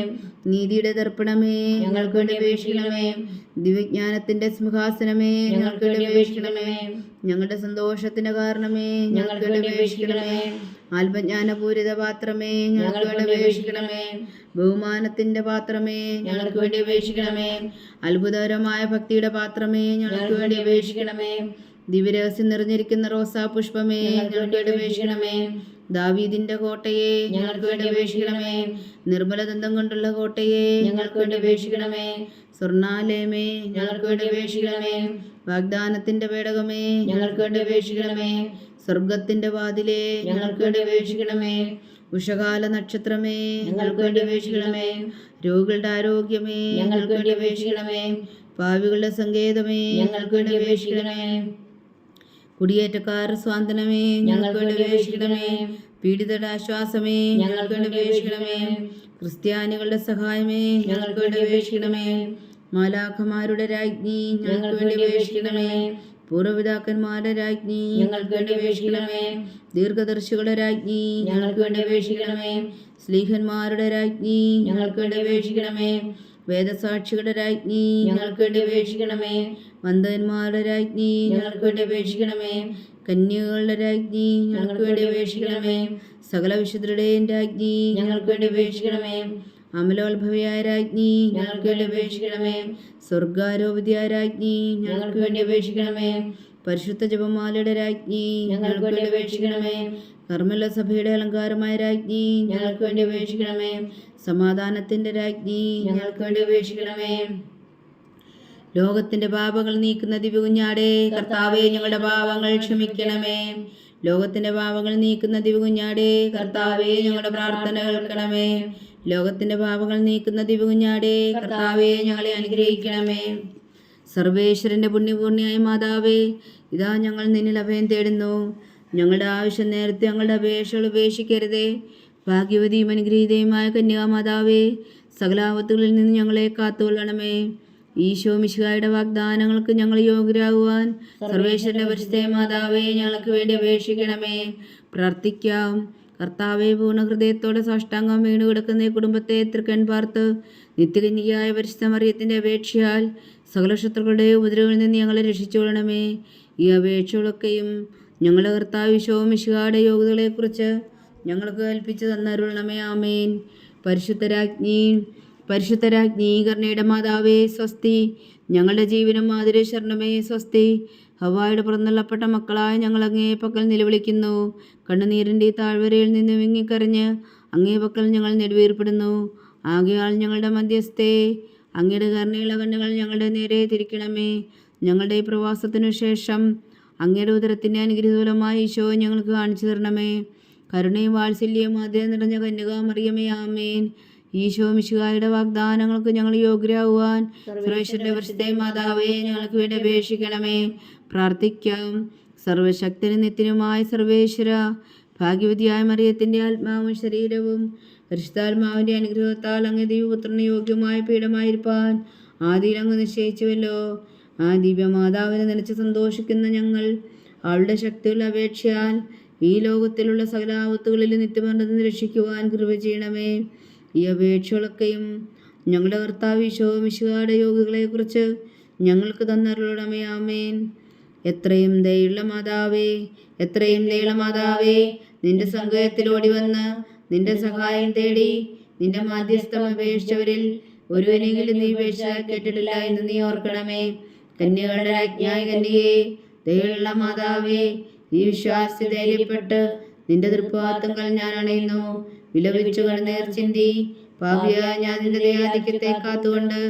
നീതിയുടെ ദർപ്പണമേ, ഞങ്ങൾക്ക് വേണ്ടി അപേക്ഷിക്കണമേ. ദിവ്യജ്ഞാനത്തിന്റെ സിംഹാസനമേ, ഞങ്ങൾക്ക് വേണ്ടി അപേക്ഷിക്കണമേ. ഞങ്ങളുടെ സന്തോഷത്തിന്റെ കാരണമേ, ഞങ്ങൾക്ക് വേണ്ടി അപേക്ഷിക്കണമേ. ആത്മജ്ഞാനപൂരിത പാത്രമേ, ഞങ്ങൾക്ക് വേണ്ടി അപേക്ഷിക്കണമേ. ബഹുമാനത്തിന്റെ പാത്രമേ, ഞങ്ങൾക്ക് വേണ്ടി അപേക്ഷിക്കണമേ. അത്ഭുതകരമായ ഭക്തിയുടെ പാത്രമേ, ഞങ്ങൾക്ക് വേണ്ടി അപേക്ഷിക്കണമേ. ദിവ്യരഹസ്യം നിറഞ്ഞിരിക്കുന്ന റോസാ പുഷ്പമേ, ഞങ്ങൾക്ക് വേണ്ടി അപേക്ഷിക്കണമേ. ദാവീദിന്റെ കോട്ടയെ, ഞങ്ങൾക്ക് വേണ്ടി അപേക്ഷിക്കണമേ. നിർമ്മലദന്തം കൊണ്ടുള്ള കോട്ടയെ, ഞങ്ങൾക്ക് വേണ്ടി അപേക്ഷിക്കണമേ. സ്വർണാലയമേ, ഞങ്ങൾക്ക് വേണ്ടി അപേക്ഷിക്കണമേ. വാഗ്ദാനത്തിന്റെ പേടകമേ, ഞങ്ങൾക്ക് വേണ്ടി അപേക്ഷിക്കണമേ. സ്വർഗത്തിന്റെ വാതിലേ, ഞങ്ങൾക്ക് വേണ്ടി അപേക്ഷിക്കണമേ. ഉഷകാല നക്ഷത്രമേ, ഞങ്ങൾക്ക് വേണ്ടി അപേക്ഷിക്കണമേ. രോഗികളുടെ ആരോഗ്യമേ, ഞങ്ങൾക്ക് വേണ്ടി അപേക്ഷിക്കണമേ. പാവികളുടെ സങ്കേതമേ, ഞങ്ങൾക്ക് വേണ്ടി അപേക്ഷിക്കണമേ. കുടിയേറ്റക്കാർ സ്വാന്തനമേ, ഞങ്ങൾക്ക് വേണ്ടി അപേക്ഷിക്കണമേ. പീഡിതരുടെ ആശ്വാസമേ, ഞങ്ങൾക്ക് വേണ്ടി അപേക്ഷിക്കണമേ. ക്രിസ്ത്യാനികളുടെ സഹായമേ, ഞങ്ങൾക്ക് വേണ്ടി അപേക്ഷിക്കണമേ. മാലാഖമാരുടെ രാജ്ഞി, ഞങ്ങൾക്ക് വേണ്ടി അപേക്ഷിക്കണമേ. പൂർവ്വപിതാക്കന്മാരുടെ രാജ്ഞി, ഞങ്ങൾക്ക് വേണ്ടി അപേക്ഷിക്കണമേ. ദീർഘദർശികളുടെ രാജ്ഞി, ഞങ്ങൾക്ക് വേണ്ടി അപേക്ഷിക്കണമേ. സ്ലീഹന്മാരുടെ രാജ്ഞി, ഞങ്ങൾക്ക് വേണ്ടി അപേക്ഷിക്കണമേ. വേദസാക്ഷികളുടെ രാജ്ഞി, ഞങ്ങൾക്ക് വേണ്ടി അപേക്ഷിക്കണമേ. വന്ദന്മാരുടെ രാജ്ഞി, ഞങ്ങൾക്ക് വേണ്ടി അപേക്ഷിക്കണമേ. കന്യകളുടെ രാജ്ഞി, ഞങ്ങൾക്ക് വേണ്ടി അപേക്ഷിക്കണമേ. സകല വിശുദ്ധരുടെയും രാജ്ഞി, ഞങ്ങൾക്ക് വേണ്ടി അപേക്ഷിക്കണമേ. അമലോത്ഭവയായ രാജ്ഞി, ഞങ്ങൾക്ക് വേണ്ടി അപേക്ഷിക്കണമേ. സ്വർഗാരോപിതയായ രാജ്ഞി, ഞങ്ങൾക്ക് വേണ്ടി അപേക്ഷിക്കണമേ. പരിശുദ്ധ ജപമാലയുടെ രാജ്ഞി, ഞങ്ങൾക്ക് വേണ്ടി അപേക്ഷിക്കണമേ. കർമ്മല സഭയുടെ അലങ്കാരമായ രാജ്ഞി, ഞങ്ങൾക്ക് വേണ്ടി അപേക്ഷിക്കണമേ. സമാധാനത്തിന്റെ രാജ്ഞി, ഞങ്ങൾക്ക് വേണ്ടി അപേക്ഷിക്കണമേ. ലോകത്തിന്റെ പാപങ്ങൾ നീക്കുന്ന ദിവ്യകുഞ്ഞാടേ, കർത്താവേ ഞങ്ങളുടെ പാപങ്ങൾ ക്ഷമിക്കണമേ. ലോകത്തിന്റെ പാപങ്ങൾ നീക്കുന്ന ദിവ്യകുഞ്ഞാടേ, കർത്താവേ ഞങ്ങളുടെ പ്രാർത്ഥന കേൾക്കണമേ. ലോകത്തിന്റെ പാപങ്ങൾ നീക്കുന്ന ദിവ്യകുഞ്ഞാടേ, കർത്താവേ ഞങ്ങളെ അനുഗ്രഹിക്കണമേ. സർവേശ്വരന്റെ പുണ്യപൂർണിയായ മാതാവേ, ഇതാ ഞങ്ങൾ നിന്നിൽ അഭയം തേടുന്നു. ഞങ്ങളുടെ ആവശ്യം നേരത്തെ ഞങ്ങളുടെ അപേക്ഷകൾ ഉപേക്ഷിക്കരുതേ. ഭാഗ്യവതിയും അനുഗ്രഹീതയുമായ കന്യാമാതാവേ, സകലാപത്തുകളിൽ നിന്ന് ഞങ്ങളെ കാത്തുകൊള്ളണമേ. ഈശോ മിശിഹായുടെ വാഗ്ദാനങ്ങൾക്ക് ഞങ്ങൾ യോഗ്യരാകുവാൻ സർവേശ്വരന്റെ പരിശുദ്ധ മാതാവേ ഞങ്ങൾക്ക് വേണ്ടി അപേക്ഷിക്കണമേ. പ്രാർത്ഥിക്കാം. കർത്താവെ, പൂർണ്ണ ഹൃദയത്തോടെ സാഷ്ടാംഗം വീണു കിടക്കുന്ന ഈ കുടുംബത്തെ തൃക്കൺ പാർത്ത് നിത്യകന്യകയായ പരിശുദ്ധ മറിയത്തിന്റെ അപേക്ഷയാൽ സകല ശത്രുക്കളുടെ ഉപദ്രവങ്ങളിൽ നിന്ന് ഞങ്ങളെ രക്ഷിച്ചുകൊള്ളണമേ. ഈ അപേക്ഷകളൊക്കെയും ഞങ്ങളുടെ കർത്താവ് ഈശോ മിശിഹായുടെ യോഗ്യതകളെക്കുറിച്ച് ഞങ്ങൾക്ക് കൽപ്പിച്ചു തന്നരുളണമേ. ആമേൻ. പരിശുദ്ധരാജ്ഞി കരുണയുടെ മാതാവേ സ്വസ്തി. ഞങ്ങളുടെ ജീവനും മാതിരി ശരണമേ സ്വസ്തി. ഹവ്വായുടെ പുറന്തള്ളപ്പെട്ട മക്കളായ ഞങ്ങൾ അങ്ങേ പക്കൽ നിലവിളിക്കുന്നു. കണ്ണുനീരിൻ്റെ ഈ താഴ്വരയിൽ നിന്ന് വിങ്ങിക്കരഞ്ഞ് അങ്ങേ പക്കൽ ഞങ്ങൾ നെടുവീർപ്പെടുന്നു. ആകയാൽ ഞങ്ങളുടെ മധ്യസ്ഥേ, അങ്ങയുടെ കരുണയുള്ള കണ്ണുകൾ ഞങ്ങളുടെ നേരെ തിരിക്കണമേ. ഞങ്ങളുടെ ഈ പ്രവാസത്തിനു ശേഷം അങ്ങയുടെ ഉദരത്തിൻ്റെ അനുഗ്രഹീതമായ ഈശോ ഞങ്ങൾക്ക് കാണിച്ചു തരണമേ. കരുണയും വാത്സല്യവും ആദ്യം നിറഞ്ഞ കന്യകാമറിയമേ, ആമേൻ. ഈശോ മിശിഹായുടെ വാഗ്ദാനങ്ങൾക്ക് ഞങ്ങൾ യോഗ്യരാകുവാൻ സർവേശ്വരന്റെ പരിശുദ്ധ മാതാവേ ഞങ്ങൾക്ക് വേണ്ടി അപേക്ഷിക്കണമേ. പ്രാർത്ഥിക്കാം. സർവശക്തനും നിത്യനുമായ സർവേശ്വര, ഭാഗ്യവതിയായ മറിയത്തിൻ്റെ ആത്മാവും ശരീരവും പരിശുദ്ധാത്മാവിൻ്റെ അനുഗ്രഹത്താൽ അങ്ങ് ദൈവപുത്രന് യോഗ്യമായ പീഠമായിരിക്കാൻ ആദിയിൽ അങ്ങ് നിശ്ചയിച്ചുവല്ലോ. ആ ദിവ്യമാതാവിനെ നനച്ച് സന്തോഷിക്കുന്ന ഞങ്ങൾ അവളുടെ ശക്തിയുള്ള അപേക്ഷയാൽ ഈ ലോകത്തിലുള്ള സകല ആപത്തുകളിൽ നിത്യമരണത്തിന് രക്ഷിക്കുവാൻ കൃപ ചെയ്യണമേ. ഈ അപേക്ഷകളൊക്കെയും ഞങ്ങളുടെ കർത്താവ് ഈശോ മിശിഹായുടെ യോഗ്യതകളെക്കുറിച്ച് ഞങ്ങൾക്ക് തന്നരുളണമേ. ആമേൻ. എത്രയും ദയുള്ള മാതാവേ, എത്രയും ദയുള്ള മാതാവേ, നിന്റെ സങ്കേതത്തിലോടി വന്ന് നിന്റെ സഹായം തേടി നിന്റെ മാധ്യസ്ഥം അപേക്ഷിച്ചവരിൽ ഒരുവനെങ്കിലും നീ അപേക്ഷ കേട്ടിട്ടില്ല എന്ന് നീ ഓർക്കണമേ. കന്യകളുടെ രാജ്ഞിയായ കന്യകേ, ദയുള്ള മാതാവേ, ഈ വിശ്വാസി ധൈര്യപ്പെട്ട് നിന്റെ തൃപ്പാദങ്ങൾ ഞാൻ അണയുന്നു. വിലപിച്ചു കണ്ണുനീർ ചിന്തി പാപിയായ ഞാൻ നിന്റെ ദയാധിക്യത്തെ കാത്തുകൊണ്ട്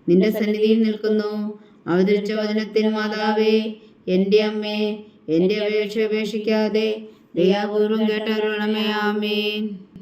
നിന്റെ സന്നിധിയിൽ നിൽക്കുന്നു. അവതരിച്ച വചനത്തിന് മാതാവേ, എൻ്റെ അമ്മേ, എൻ്റെ അപേക്ഷ ഉപേക്ഷിക്കാതെ ദയാപൂർവം കേട്ടരുളണമേ. ആമേൻ.